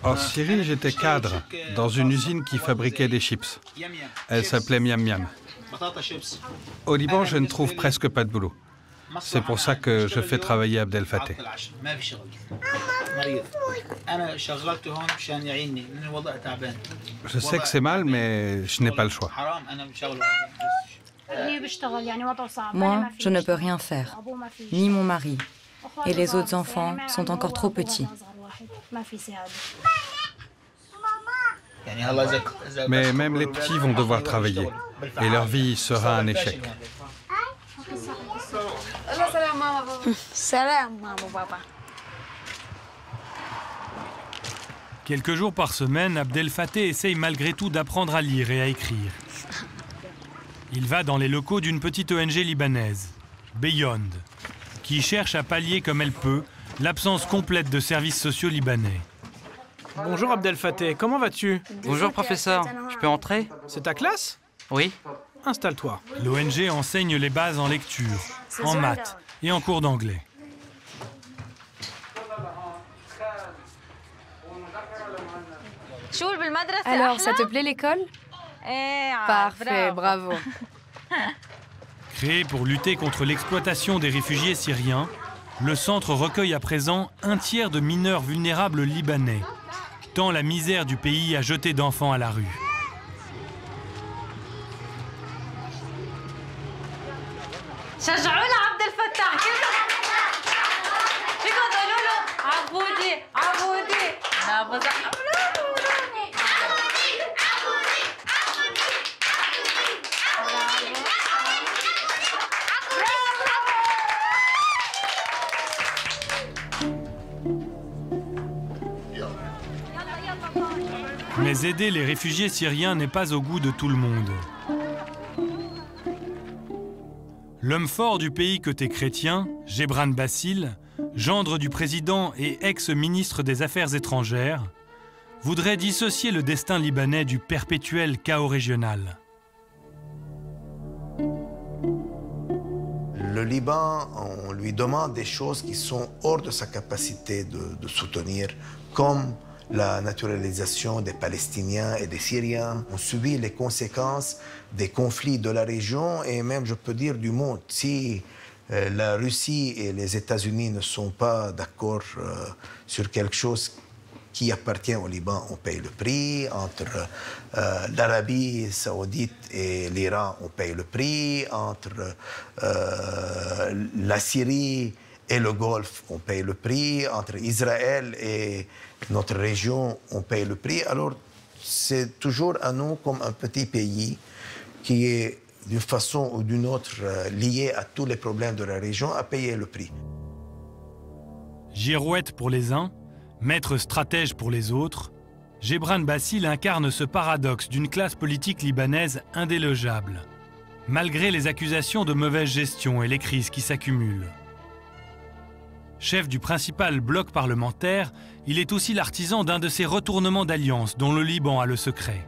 En Syrie, j'étais cadre dans une usine qui fabriquait des chips. Elle s'appelait Miam Miam. Au Liban, je ne trouve presque pas de boulot. C'est pour ça que je fais travailler Abdel Fattah. Je sais que c'est mal, mais je n'ai pas le choix. Moi, je ne peux rien faire, ni mon mari. Et les autres enfants sont encore trop petits. Mais même les petits vont devoir travailler. Et leur vie sera un échec. Quelques jours par semaine, Abdel Fattah essaye malgré tout d'apprendre à lire et à écrire. Il va dans les locaux d'une petite ONG libanaise, Beyond, qui cherche à pallier comme elle peut l'absence complète de services sociaux libanais. Bonjour Abdel Fattah, comment vas-tu? Bonjour professeur, je peux entrer? C'est ta classe? Oui. Installe-toi. L'ONG enseigne les bases en lecture, en maths et en cours d'anglais. Alors, ça te plaît l'école? Parfait, bravo. Créé pour lutter contre l'exploitation des réfugiés syriens, le centre recueille à présent un tiers de mineurs vulnérables libanais, tant la misère du pays a jeté d'enfants à la rue. Mais aider les réfugiés syriens n'est pas au goût de tout le monde. L'homme fort du pays côté chrétien, Gebran Bassil, gendre du président et ex-ministre des Affaires étrangères, voudrait dissocier le destin libanais du perpétuel chaos régional. Le Liban, on lui demande des choses qui sont hors de sa capacité de soutenir, comme la naturalisation des Palestiniens et des Syriens. On subit les conséquences des conflits de la région et même, je peux dire, du monde. Si la Russie et les États-Unis ne sont pas d'accord sur quelque chose qui appartient au Liban, on paye le prix. Entre l'Arabie saoudite et l'Iran, on paye le prix. Entre la Syrie et le Golfe, on paye le prix. Entre Israël et notre région, on paye le prix. Alors, c'est toujours à nous, comme un petit pays, qui est d'une façon ou d'une autre lié à tous les problèmes de la région, à payer le prix. Girouette pour les uns, maître stratège pour les autres, Gebran Bassil incarne ce paradoxe d'une classe politique libanaise indélogeable, malgré les accusations de mauvaise gestion et les crises qui s'accumulent. Chef du principal bloc parlementaire, il est aussi l'artisan d'un de ces retournements d'alliance dont le Liban a le secret.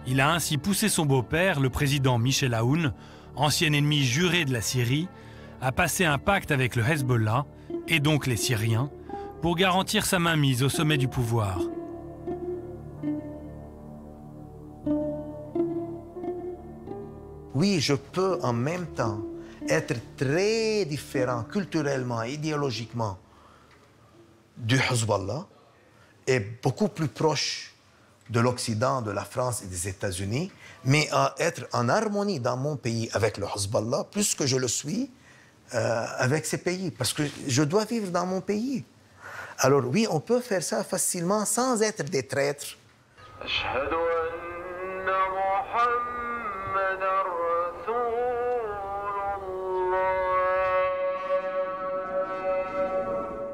Il a ainsi poussé son beau-père, le président Michel Aoun, ancien ennemi juré de la Syrie, à passer un pacte avec le Hezbollah, et donc les Syriens, pour garantir sa mainmise au sommet du pouvoir. Oui, je peux en même temps être très différent culturellement, idéologiquement du Hezbollah et beaucoup plus proche de l'Occident, de la France et des États-Unis, mais à être en harmonie dans mon pays avec le Hezbollah, plus que je le suis avec ces pays, parce que je dois vivre dans mon pays. Alors oui, on peut faire ça facilement sans être des traîtres.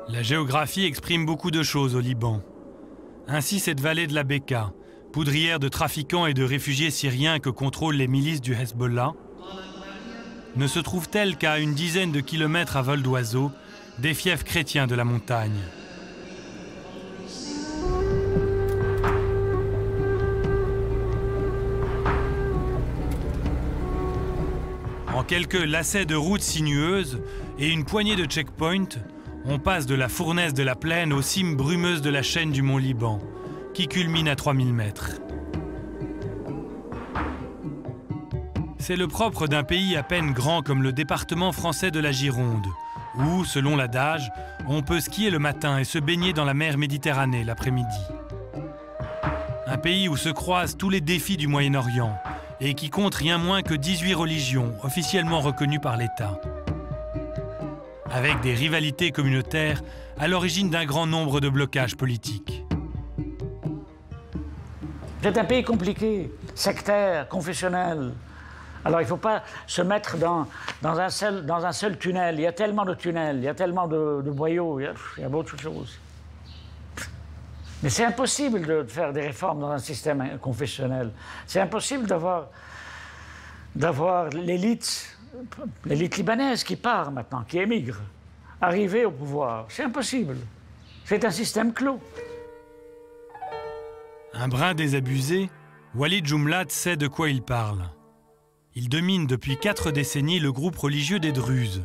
La géographie exprime beaucoup de choses au Liban. Ainsi, cette vallée de la Beka, poudrière de trafiquants et de réfugiés syriens que contrôlent les milices du Hezbollah, ne se trouve-t-elle qu'à une dizaine de kilomètres à vol d'oiseau des fiefs chrétiens de la montagne. En quelques lacets de routes sinueuses et une poignée de checkpoints, On passe de la fournaise de la plaine aux cimes brumeuses de la chaîne du mont Liban, qui culmine à 3000 mètres. C'est le propre d'un pays à peine grand comme le département français de la Gironde, où, selon l'adage, on peut skier le matin et se baigner dans la mer Méditerranée l'après-midi. Un pays où se croisent tous les défis du Moyen-Orient et qui compte rien moins que 18 religions officiellement reconnues par l'État, avec des rivalités communautaires à l'origine d'un grand nombre de blocages politiques. C'est un pays compliqué, sectaire, confessionnel. Alors il ne faut pas se mettre dans un seul tunnel. Il y a tellement de tunnels, il y a tellement de boyaux, il y a beaucoup de choses. Mais c'est impossible de faire des réformes dans un système confessionnel. C'est impossible d'avoir l'élite libanaise qui part maintenant, qui émigre, arriver au pouvoir. C'est impossible. C'est un système clos. Un brin désabusé, Walid Jumblat sait de quoi il parle. Il domine depuis 4 décennies le groupe religieux des Druzes,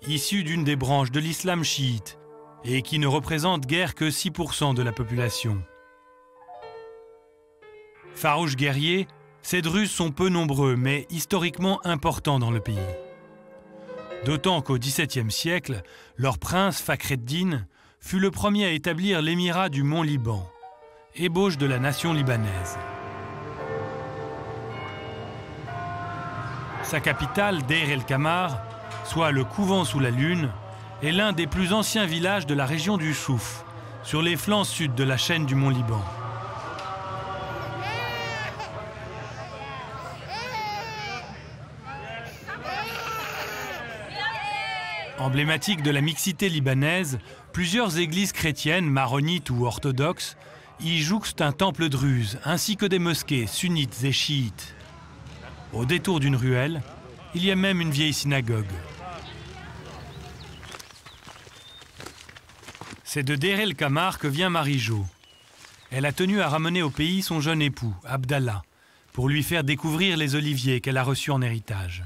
issu d'une des branches de l'islam chiite, et qui ne représente guère que 6% de la population. Farouches guerriers, ces Druzes sont peu nombreux, mais historiquement importants dans le pays. D'autant qu'au XVIIe siècle, leur prince Fakhreddin fut le premier à établir l'émirat du Mont Liban, ébauche de la nation libanaise. Sa capitale, Deir el-Kamar, soit le couvent sous la lune, est l'un des plus anciens villages de la région du Chouf, sur les flancs sud de la chaîne du Mont Liban. Emblématique de la mixité libanaise, plusieurs églises chrétiennes, maronites ou orthodoxes, y jouxtent un temple druze, ainsi que des mosquées sunnites et chiites. Au détour d'une ruelle, il y a même une vieille synagogue. C'est de Deir el-Kamar que vient Marie-Jo. Elle a tenu à ramener au pays son jeune époux, Abdallah, pour lui faire découvrir les oliviers qu'elle a reçus en héritage.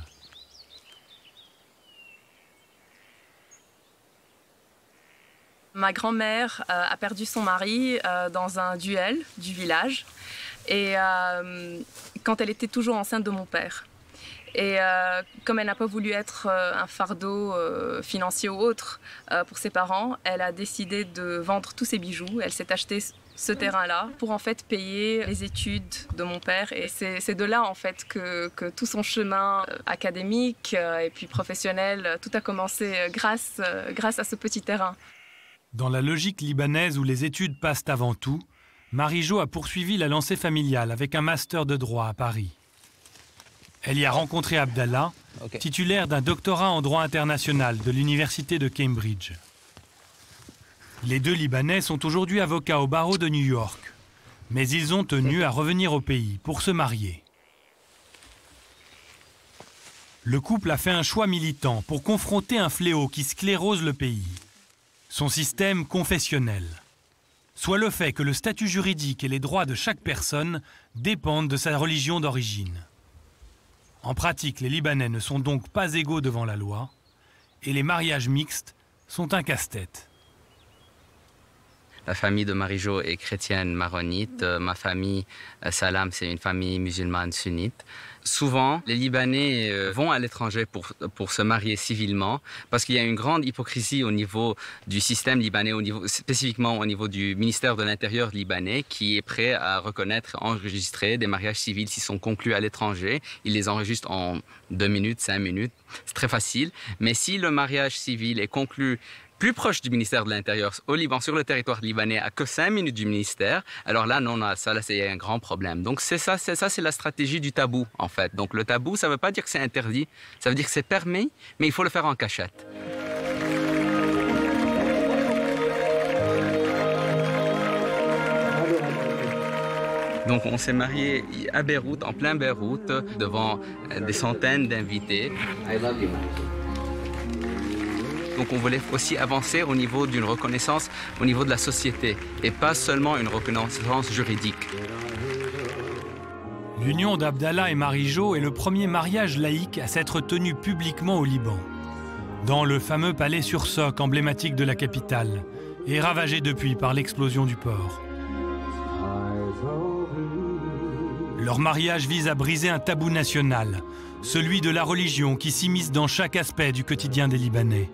Ma grand-mère a perdu son mari dans un duel du village, et quand elle était toujours enceinte de mon père. Et comme elle n'a pas voulu être un fardeau financier ou autre pour ses parents, elle a décidé de vendre tous ses bijoux. Elle s'est acheté ce terrain-là pour en fait payer les études de mon père. Et c'est de là en fait que tout son chemin académique et puis professionnel, tout a commencé grâce à ce petit terrain. Dans la logique libanaise où les études passent avant tout, Marie-Jo a poursuivi la lancée familiale avec un master de droit à Paris. Elle y a rencontré Abdallah, titulaire d'un doctorat en droit international de l'université de Cambridge. Les deux Libanais sont aujourd'hui avocats au barreau de New York, mais ils ont tenu à revenir au pays pour se marier. Le couple a fait un choix militant pour confronter un fléau qui sclérose le pays, son système confessionnel, soit le fait que le statut juridique et les droits de chaque personne dépendent de sa religion d'origine. En pratique, les Libanais ne sont donc pas égaux devant la loi et les mariages mixtes sont un casse-tête. La famille de Marie-Jo est chrétienne maronite. Ma famille, Salam, c'est une famille musulmane sunnite. Souvent, les Libanais vont à l'étranger pour se marier civilement parce qu'il y a une grande hypocrisie au niveau du système libanais, spécifiquement au niveau du ministère de l'Intérieur libanais qui est prêt à reconnaître, enregistrer des mariages civils s'ils sont conclus à l'étranger. Ils les enregistrent en 2 minutes, 5 minutes. C'est très facile. Mais si le mariage civil est conclu plus proche du ministère de l'Intérieur, au Liban, sur le territoire libanais, à que 5 minutes du ministère, alors là, non, ça, là, c'est un grand problème. Donc c'est la stratégie du tabou, en fait. Donc le tabou, ça ne veut pas dire que c'est interdit, ça veut dire que c'est permis, mais il faut le faire en cachette. Donc on s'est mariés à Beyrouth, en plein Beyrouth, devant des centaines d'invités. Donc on voulait aussi avancer au niveau d'une reconnaissance au niveau de la société et pas seulement une reconnaissance juridique. L'union d'Abdallah et Marie-Jo est le premier mariage laïque à s'être tenu publiquement au Liban. dans le fameux palais sur Soc, emblématique de la capitale, et ravagé depuis par l'explosion du port. Leur mariage vise à briser un tabou national, celui de la religion qui s'immisce dans chaque aspect du quotidien des Libanais.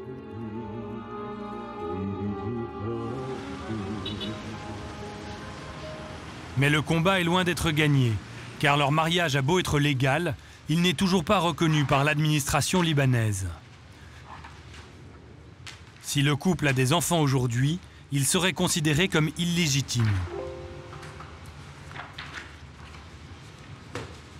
Mais le combat est loin d'être gagné, car leur mariage a beau être légal, il n'est toujours pas reconnu par l'administration libanaise. Si le couple a des enfants aujourd'hui, il serait considéré comme illégitime.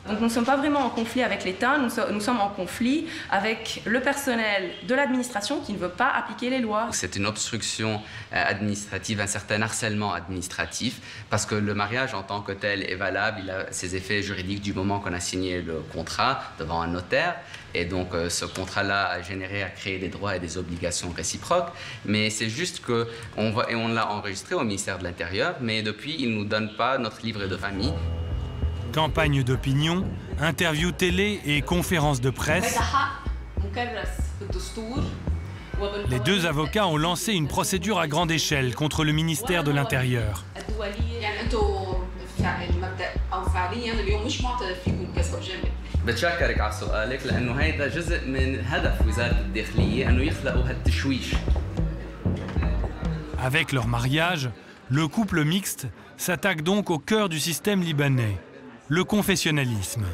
Donc nous ne sommes pas vraiment en conflit avec l'État, nous sommes en conflit avec le personnel de l'administration qui ne veut pas appliquer les lois. C'est une obstruction administrative, un certain harcèlement administratif, parce que le mariage en tant que tel est valable, il a ses effets juridiques du moment qu'on a signé le contrat devant un notaire. Et donc ce contrat-là a créé des droits et des obligations réciproques. Mais c'est juste qu'on l'a enregistré au ministère de l'Intérieur, mais depuis, il ne nous donne pas notre livret de famille. Campagne d'opinion, interviews télé et conférences de presse. Les deux avocats ont lancé une procédure à grande échelle contre le ministère de l'Intérieur. بتشكرك على سؤالك لأنه هيدا جزء من هدف وزارة الداخلية أنه يخلقوا هالتشويش. Avec leur mariage, le couple mixte s'attaque donc au cœur du système libanais, le confessionnalisme.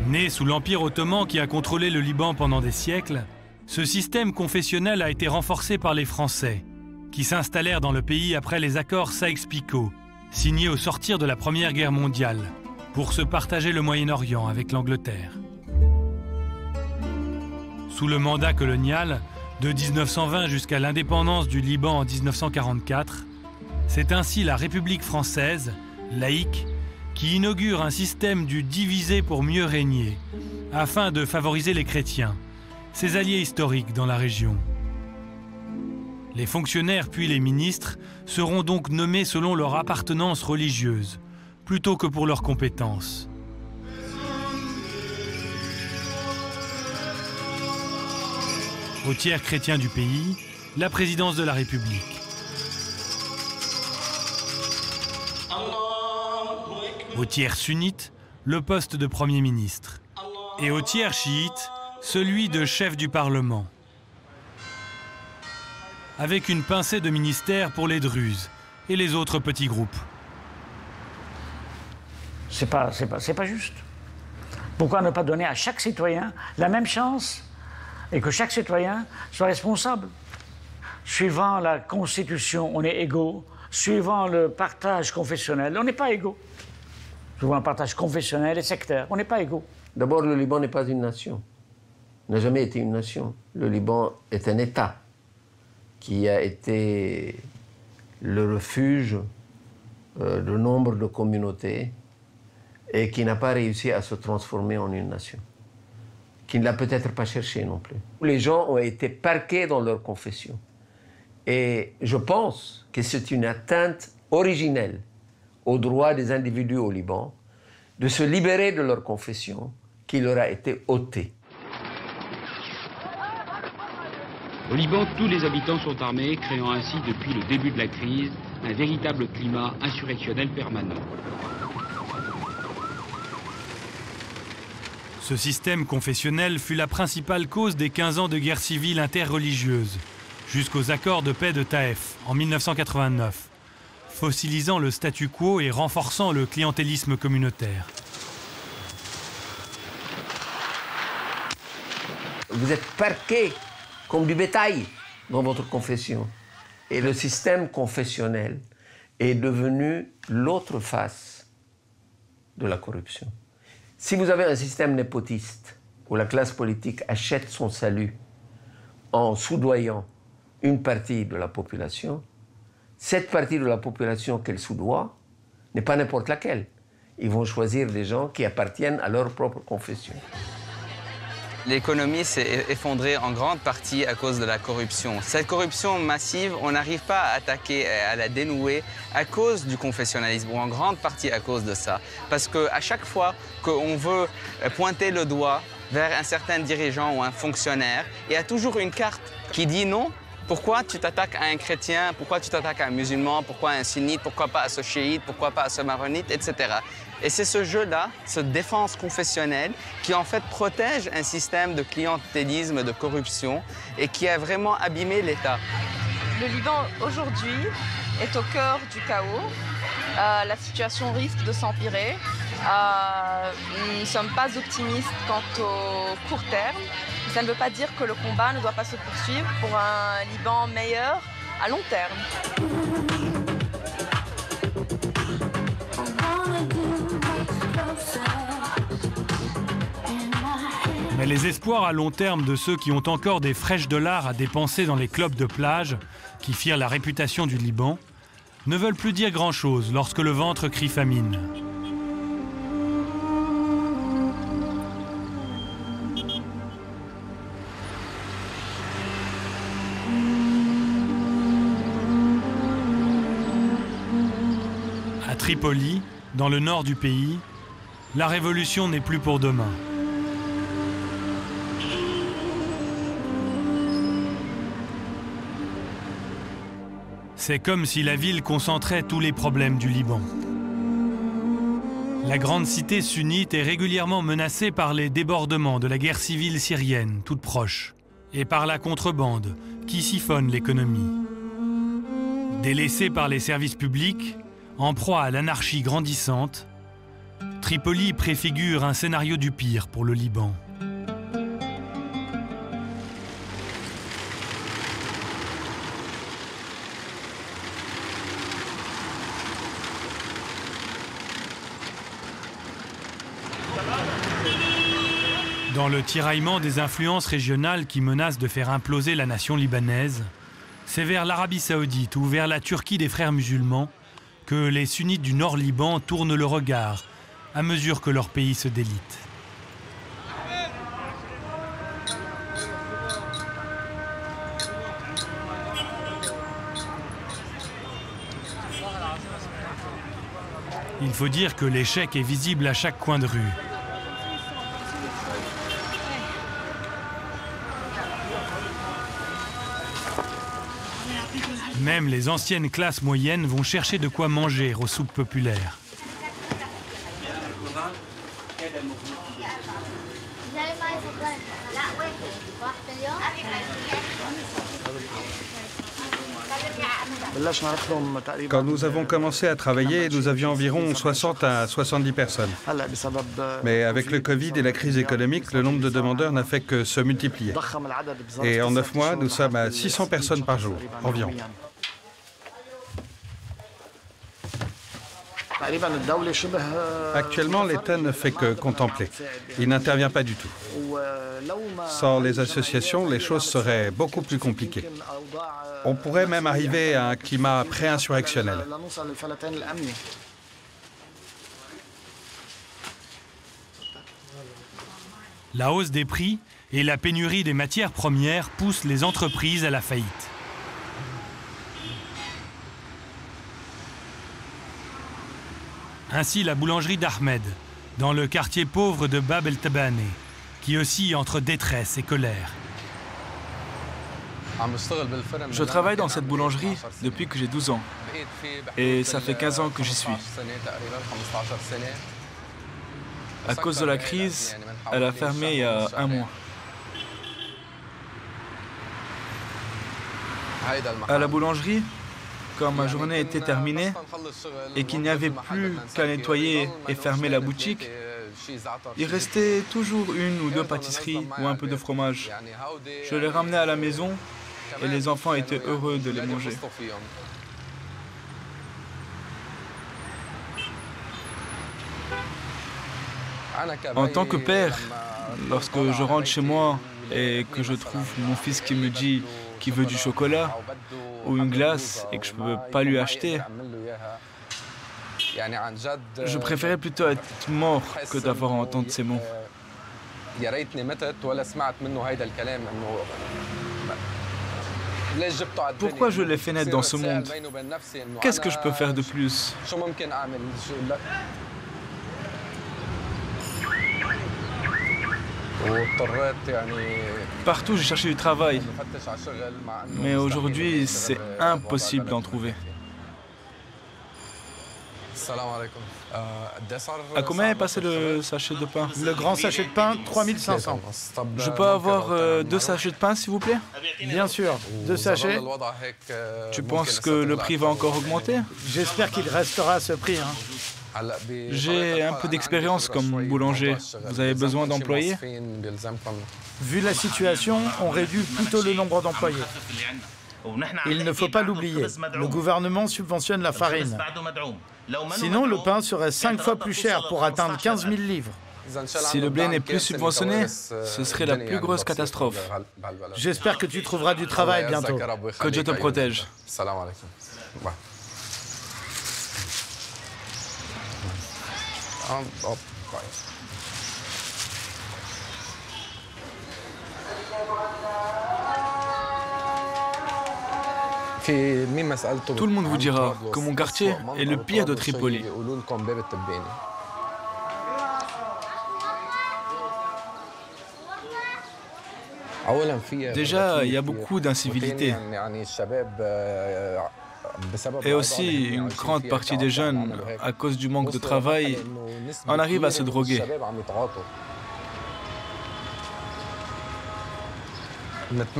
Né sous l'Empire ottoman qui a contrôlé le Liban pendant des siècles, ce système confessionnel a été renforcé par les Français, qui s'installèrent dans le pays après les accords Sykes-Picot, signés au sortir de la Première Guerre mondiale, pour se partager le Moyen-Orient avec l'Angleterre. Sous le mandat colonial, de 1920 jusqu'à l'indépendance du Liban en 1944, c'est ainsi la République française, laïque, qui inaugure un système du diviser pour mieux régner, afin de favoriser les chrétiens, ses alliés historiques dans la région. Les fonctionnaires puis les ministres seront donc nommés selon leur appartenance religieuse, plutôt que pour leurs compétences. Au tiers chrétien du pays, la présidence de la République. Au tiers sunnite, le poste de Premier ministre. Et au tiers chiite, celui de chef du Parlement. Avec une pincée de ministères pour les Druzes et les autres petits groupes. C'est pas juste. Pourquoi ne pas donner à chaque citoyen la même chance et que chaque citoyen soit responsable? Suivant la Constitution, on est égaux. Suivant le partage confessionnel, on n'est pas égaux. Suivant le partage confessionnel et sectaire, on n'est pas égaux. D'abord, le Liban n'est pas une nation. N'a jamais été une nation. Le Liban est un État qui a été le refuge de nombre de communautés et qui n'a pas réussi à se transformer en une nation, qui ne l'a peut-être pas cherché non plus. Les gens ont été parqués dans leur confession. Et je pense que c'est une atteinte originelle aux droits des individus au Liban de se libérer de leur confession qui leur a été ôtée. Au Liban, tous les habitants sont armés, créant ainsi, depuis le début de la crise, un véritable climat insurrectionnel permanent. Ce système confessionnel fut la principale cause des 15 ans de guerre civile interreligieuse, jusqu'aux accords de paix de Taïf en 1989, fossilisant le statu quo et renforçant le clientélisme communautaire. Vous êtes parqués comme du bétail dans votre confession. Et le système confessionnel est devenu l'autre face de la corruption. Si vous avez un système népotiste où la classe politique achète son salut en soudoyant une partie de la population, cette partie de la population qu'elle soudoie n'est pas n'importe laquelle. Ils vont choisir des gens qui appartiennent à leur propre confession. L'économie s'est effondrée en grande partie à cause de la corruption. Cette corruption massive, on n'arrive pas à attaquer, à la dénouer à cause du confessionnalisme, ou en grande partie à cause de ça. Parce qu'à chaque fois qu'on veut pointer le doigt vers un certain dirigeant ou un fonctionnaire, il y a toujours une carte qui dit non. Pourquoi tu t'attaques à un chrétien? Pourquoi tu t'attaques à un musulman? Pourquoi à un sunnite? Pourquoi pas à ce chiite? Pourquoi pas à ce maronite? Etc. Et c'est ce jeu-là, cette défense confessionnelle, qui en fait protège un système de clientélisme, de corruption, et qui a vraiment abîmé l'État. Le Liban, aujourd'hui, est au cœur du chaos. La situation risque de s'empirer. Nous ne sommes pas optimistes quant au court terme. Ça ne veut pas dire que le combat ne doit pas se poursuivre pour un Liban meilleur à long terme. Mais les espoirs à long terme de ceux qui ont encore des $fraîches à dépenser dans les clubs de plage, qui firent la réputation du Liban, ne veulent plus dire grand-chose lorsque le ventre crie famine. À Tripoli, dans le nord du pays, la révolution n'est plus pour demain. C'est comme si la ville concentrait tous les problèmes du Liban. La grande cité sunnite est régulièrement menacée par les débordements de la guerre civile syrienne, toute proche, et par la contrebande, qui siphonne l'économie. Délaissée par les services publics, en proie à l'anarchie grandissante, Tripoli préfigure un scénario du pire pour le Liban. Dans le tiraillement des influences régionales qui menacent de faire imploser la nation libanaise, c'est vers l'Arabie saoudite ou vers la Turquie des frères musulmans que les sunnites du nord Liban tournent le regard à mesure que leur pays se délite. Il faut dire que l'échec est visible à chaque coin de rue. Même les anciennes classes moyennes vont chercher de quoi manger aux soupes populaires. Quand nous avons commencé à travailler, nous avions environ 60 à 70 personnes. Mais avec le Covid et la crise économique, le nombre de demandeurs n'a fait que se multiplier. Et en 9 mois, nous sommes à 600 personnes par jour, environ. Actuellement, l'État ne fait que contempler. Il n'intervient pas du tout. Sans les associations, les choses seraient beaucoup plus compliquées. On pourrait même arriver à un climat pré-insurrectionnel. La hausse des prix et la pénurie des matières premières poussent les entreprises à la faillite. Ainsi la boulangerie d'Ahmed, dans le quartier pauvre de Bab el-Tabane, qui oscille entre détresse et colère. Je travaille dans cette boulangerie depuis que j'ai 12 ans. Et ça fait 15 ans que j'y suis. À cause de la crise, elle a fermé il y a 1 mois. À la boulangerie, quand ma journée était terminée et qu'il n'y avait plus qu'à nettoyer et fermer la boutique, il restait toujours 1 ou 2 pâtisseries ou un peu de fromage. Je les ramenais à la maison et les enfants étaient heureux de les manger. En tant que père, lorsque je rentre chez moi et que je trouve mon fils qui me dit qu'il veut du chocolat ou une glace et que je ne peux pas lui acheter, je préférais plutôt être mort que d'avoir à entendre ces mots. Pourquoi je l'ai fait naître dans ce monde? Qu'est-ce que je peux faire de plus? Partout, j'ai cherché du travail. Mais aujourd'hui, c'est impossible d'en trouver. À combien est passé le sachet de pain? Le grand sachet de pain, 3500. Je peux avoir 2 sachets de pain, s'il vous plaît? Bien sûr, 2 sachets. Tu penses que le prix va encore augmenter? J'espère qu'il restera à ce prix. J'ai un peu d'expérience comme boulanger. Vous avez besoin d'employés? Vu la situation, on réduit plutôt le nombre d'employés. Il ne faut pas l'oublier, le gouvernement subventionne la farine. Sinon, le pain serait 5 fois plus cher pour atteindre 15 000 livres. Si le blé n'est plus subventionné, ce serait la plus grosse catastrophe. J'espère que tu trouveras du travail bientôt. Que Dieu te protège. Tout le monde vous dira que mon quartier est le pire de Tripoli. Déjà, il y a beaucoup d'incivilité. Et aussi, une grande partie des jeunes, à cause du manque de travail, en arrivent à se droguer.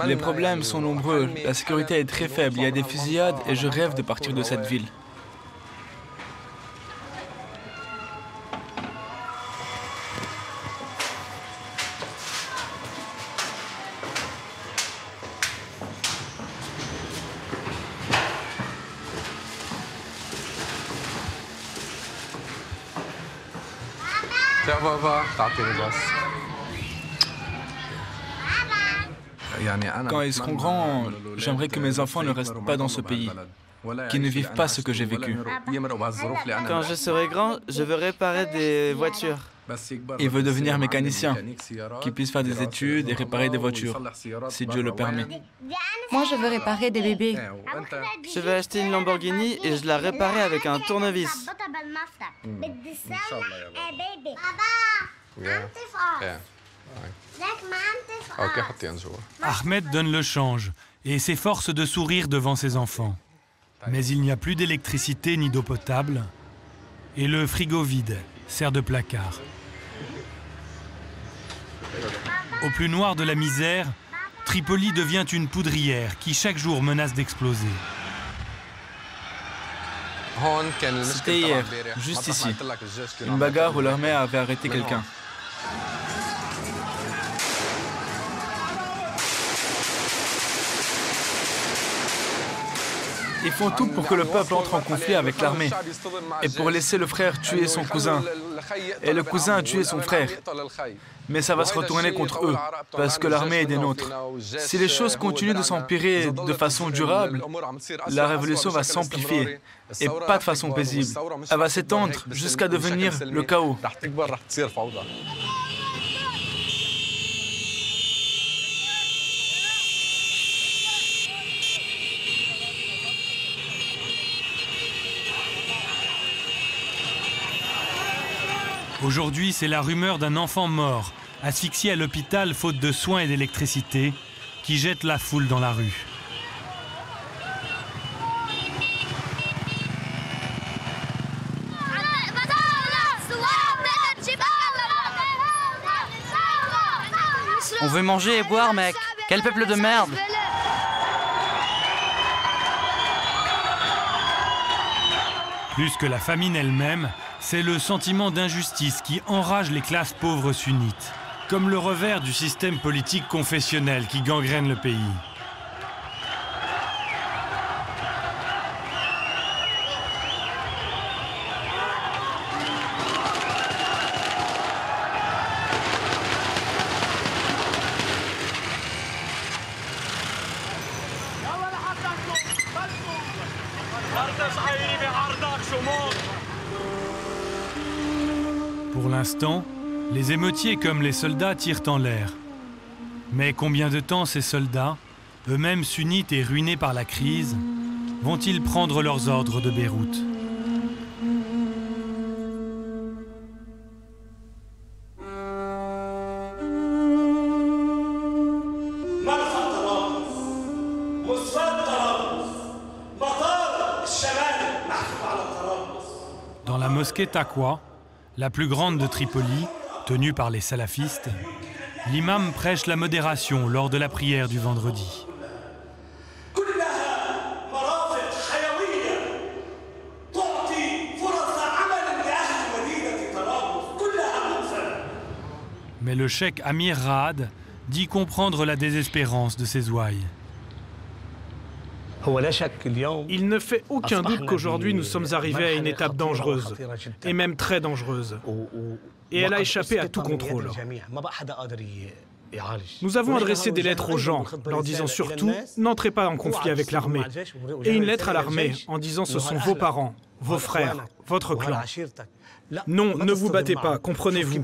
Les problèmes sont nombreux, la sécurité est très faible, il y a des fusillades et je rêve de partir de cette ville. Quand ils seront grands, j'aimerais que mes enfants ne restent pas dans ce pays, qu'ils ne vivent pas ce que j'ai vécu. Quand je serai grand, je veux réparer des voitures. Il veut devenir mécanicien, qu'il puisse faire des études et réparer des voitures, si Dieu le permet. Moi, je veux réparer des bébés. Je vais acheter une Lamborghini et je la réparer avec un tournevis. Ahmed donne le change et s'efforce de sourire devant ses enfants. Mais il n'y a plus d'électricité ni d'eau potable et le frigo vide sert de placard. Au plus noir de la misère, Tripoli devient une poudrière qui chaque jour menace d'exploser. C'était hier, juste ici. Une bagarre où l'armée avait arrêté quelqu'un. Ils font tout pour que le peuple entre en conflit avec l'armée et pour laisser le frère tuer son cousin. Et le cousin a tué son frère. Mais ça va se retourner contre eux, parce que l'armée est des nôtres. Si les choses continuent de s'empirer de façon durable, la révolution va s'amplifier, et pas de façon paisible. Elle va s'étendre jusqu'à devenir le chaos. Aujourd'hui, c'est la rumeur d'un enfant mort, asphyxié à l'hôpital faute de soins et d'électricité, qui jette la foule dans la rue. On veut manger et boire, mec. Quel peuple de merde! Plus que la famine elle-même, c'est le sentiment d'injustice qui enrage les classes pauvres sunnites, comme le revers du système politique confessionnel qui gangrène le pays. Pour l'instant, Les émeutiers comme les soldats tirent en l'air. Mais combien de temps ces soldats, eux-mêmes sunnites et ruinés par la crise, vont-ils prendre leurs ordres de Beyrouth? Dans la mosquée Taqwa, la plus grande de Tripoli, tenue par les salafistes, l'imam prêche la modération lors de la prière du vendredi. Mais le cheikh Amir Raad dit comprendre la désespérance de ses ouailles. Il ne fait aucun doute qu'aujourd'hui nous sommes arrivés à une étape dangereuse, et même très dangereuse. Et elle a échappé à tout contrôle. Nous avons adressé des lettres aux gens, leur disant surtout « N'entrez pas en conflit avec l'armée ». Et une lettre à l'armée en disant « Ce sont vos parents, vos frères, votre clan ». Non, ne vous battez pas, comprenez-vous.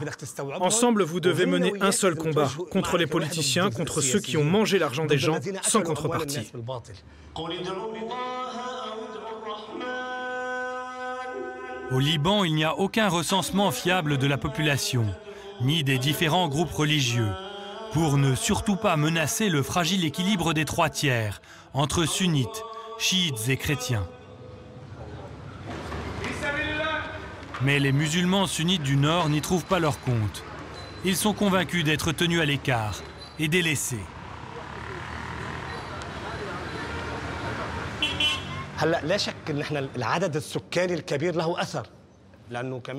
Ensemble, vous devez mener un seul combat, contre les politiciens, contre ceux qui ont mangé l'argent des gens, sans contrepartie. Au Liban, il n'y a aucun recensement fiable de la population, ni des différents groupes religieux, pour ne surtout pas menacer le fragile équilibre des 3 tiers, entre sunnites, chiites et chrétiens. Mais les musulmans sunnites du Nord n'y trouvent pas leur compte. Ils sont convaincus d'être tenus à l'écart et délaissés.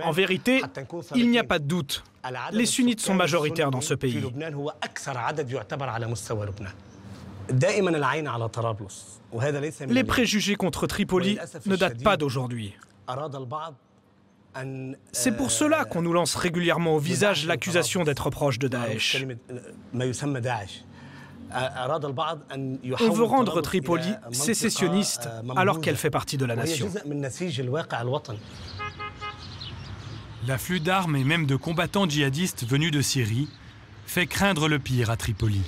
En vérité, il n'y a pas de doute. Les sunnites sont majoritaires dans ce pays. Les préjugés contre Tripoli ne datent pas d'aujourd'hui. C'est pour cela qu'on nous lance régulièrement au visage l'accusation d'être proche de Daesh. On veut rendre Tripoli sécessionniste alors qu'elle fait partie de la nation. L'afflux d'armes et même de combattants djihadistes venus de Syrie fait craindre le pire à Tripoli.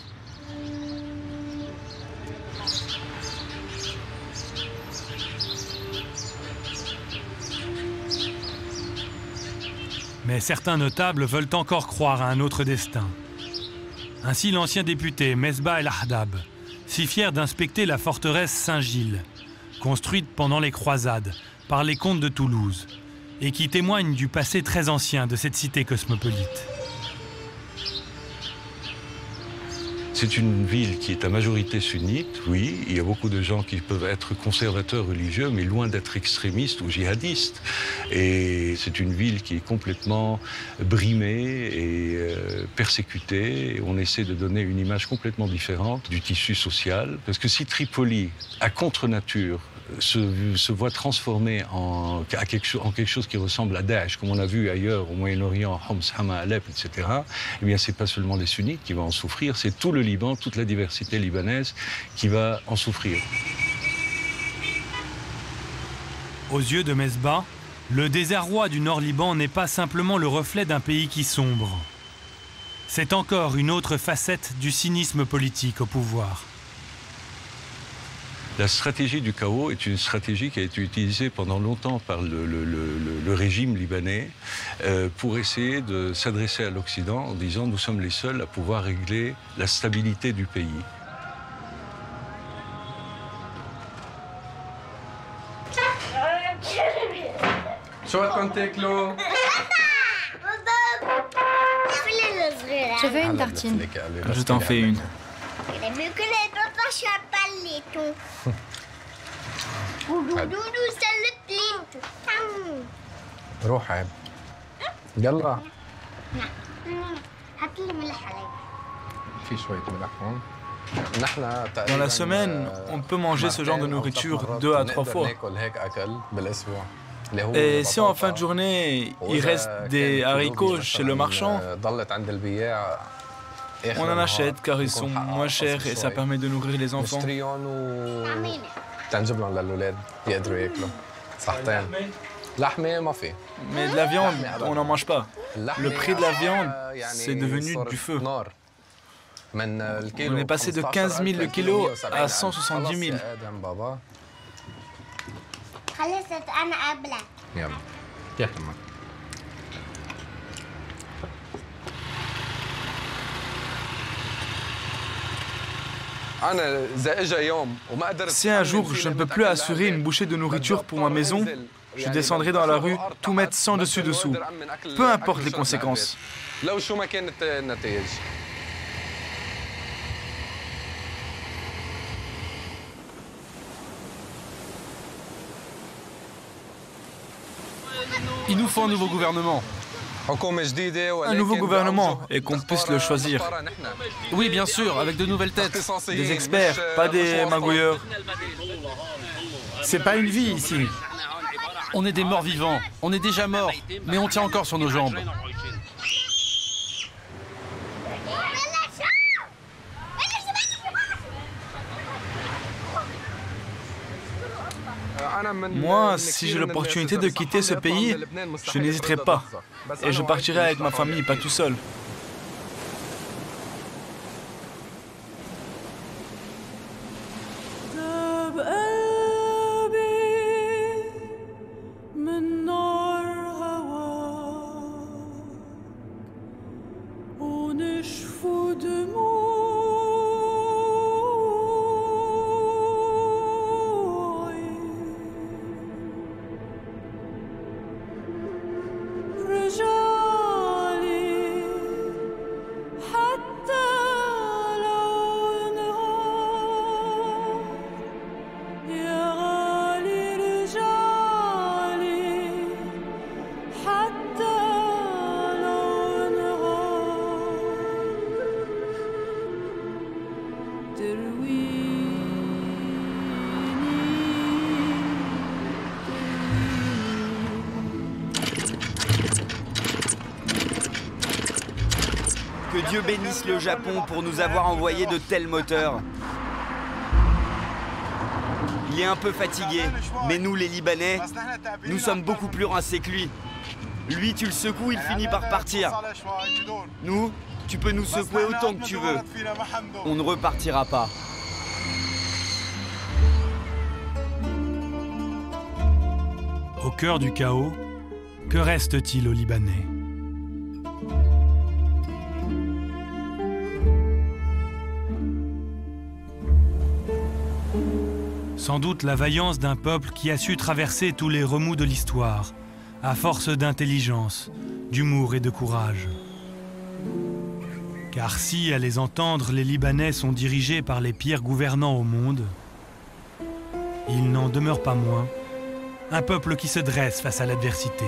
Mais certains notables veulent encore croire à un autre destin. Ainsi l'ancien député Mesbah el-Ahdab, si fier d'inspecter la forteresse Saint-Gilles, construite pendant les croisades par les comtes de Toulouse, et qui témoigne du passé très ancien de cette cité cosmopolite. C'est une ville qui est à majorité sunnite, oui. Il y a beaucoup de gens qui peuvent être conservateurs religieux, mais loin d'être extrémistes ou djihadistes. Et c'est une ville qui est complètement brimée et persécutée. Et on essaie de donner une image complètement différente du tissu social. Parce que si Tripoli, à contre-nature, se voit transformé en quelque chose qui ressemble à Daesh, comme on a vu ailleurs au Moyen-Orient, Homs, Hama, Alep, etc., eh bien, c'est pas seulement les sunnites qui vont en souffrir, c'est tout le Liban, toute la diversité libanaise qui va en souffrir. Aux yeux de Mesbah, le désarroi du Nord-Liban n'est pas simplement le reflet d'un pays qui sombre. C'est encore une autre facette du cynisme politique au pouvoir. La stratégie du chaos est une stratégie qui a été utilisée pendant longtemps par le régime libanais pour essayer de s'adresser à l'Occident en disant « nous sommes les seuls à pouvoir régler la stabilité du pays ». Je veux une tartine. Je t'en fais une. Dans la semaine, on peut manger ce genre de nourriture 2 à 3 fois. Et si en fin de journée, il reste des haricots chez le marchand, on en achète car ils sont moins chers et ça permet de nourrir les enfants. Mais de la viande, on n'en mange pas. Le prix de la viande, c'est devenu du feu. On est passé de 15 000 le kilo à 170 000. Si un jour je ne peux plus assurer une bouchée de nourriture pour ma maison, je descendrai dans la rue, tout mettre sans dessus-dessous. Peu importe les conséquences. Il nous faut un nouveau gouvernement. Un nouveau gouvernement, et qu'on puisse le choisir. Oui, bien sûr, avec de nouvelles têtes. Des experts, pas des magouilleurs. C'est pas une vie ici. On est des morts vivants. On est déjà morts, mais on tient encore sur nos jambes. Moi, si j'ai l'opportunité de quitter ce pays, je n'hésiterai pas. Et je partirai avec ma famille, pas tout seul. Que Dieu bénisse le Japon pour nous avoir envoyé de tels moteurs. Il est un peu fatigué, mais nous les Libanais, nous sommes beaucoup plus rincés que lui. Lui, tu le secoues, il finit par partir. Nous, tu peux nous secouer autant que tu veux. On ne repartira pas. Au cœur du chaos, que reste-t-il aux Libanais ? Sans doute la vaillance d'un peuple qui a su traverser tous les remous de l'histoire, à force d'intelligence, d'humour et de courage. Car si, à les entendre, les Libanais sont dirigés par les pires gouvernants au monde, il n'en demeure pas moins un peuple qui se dresse face à l'adversité.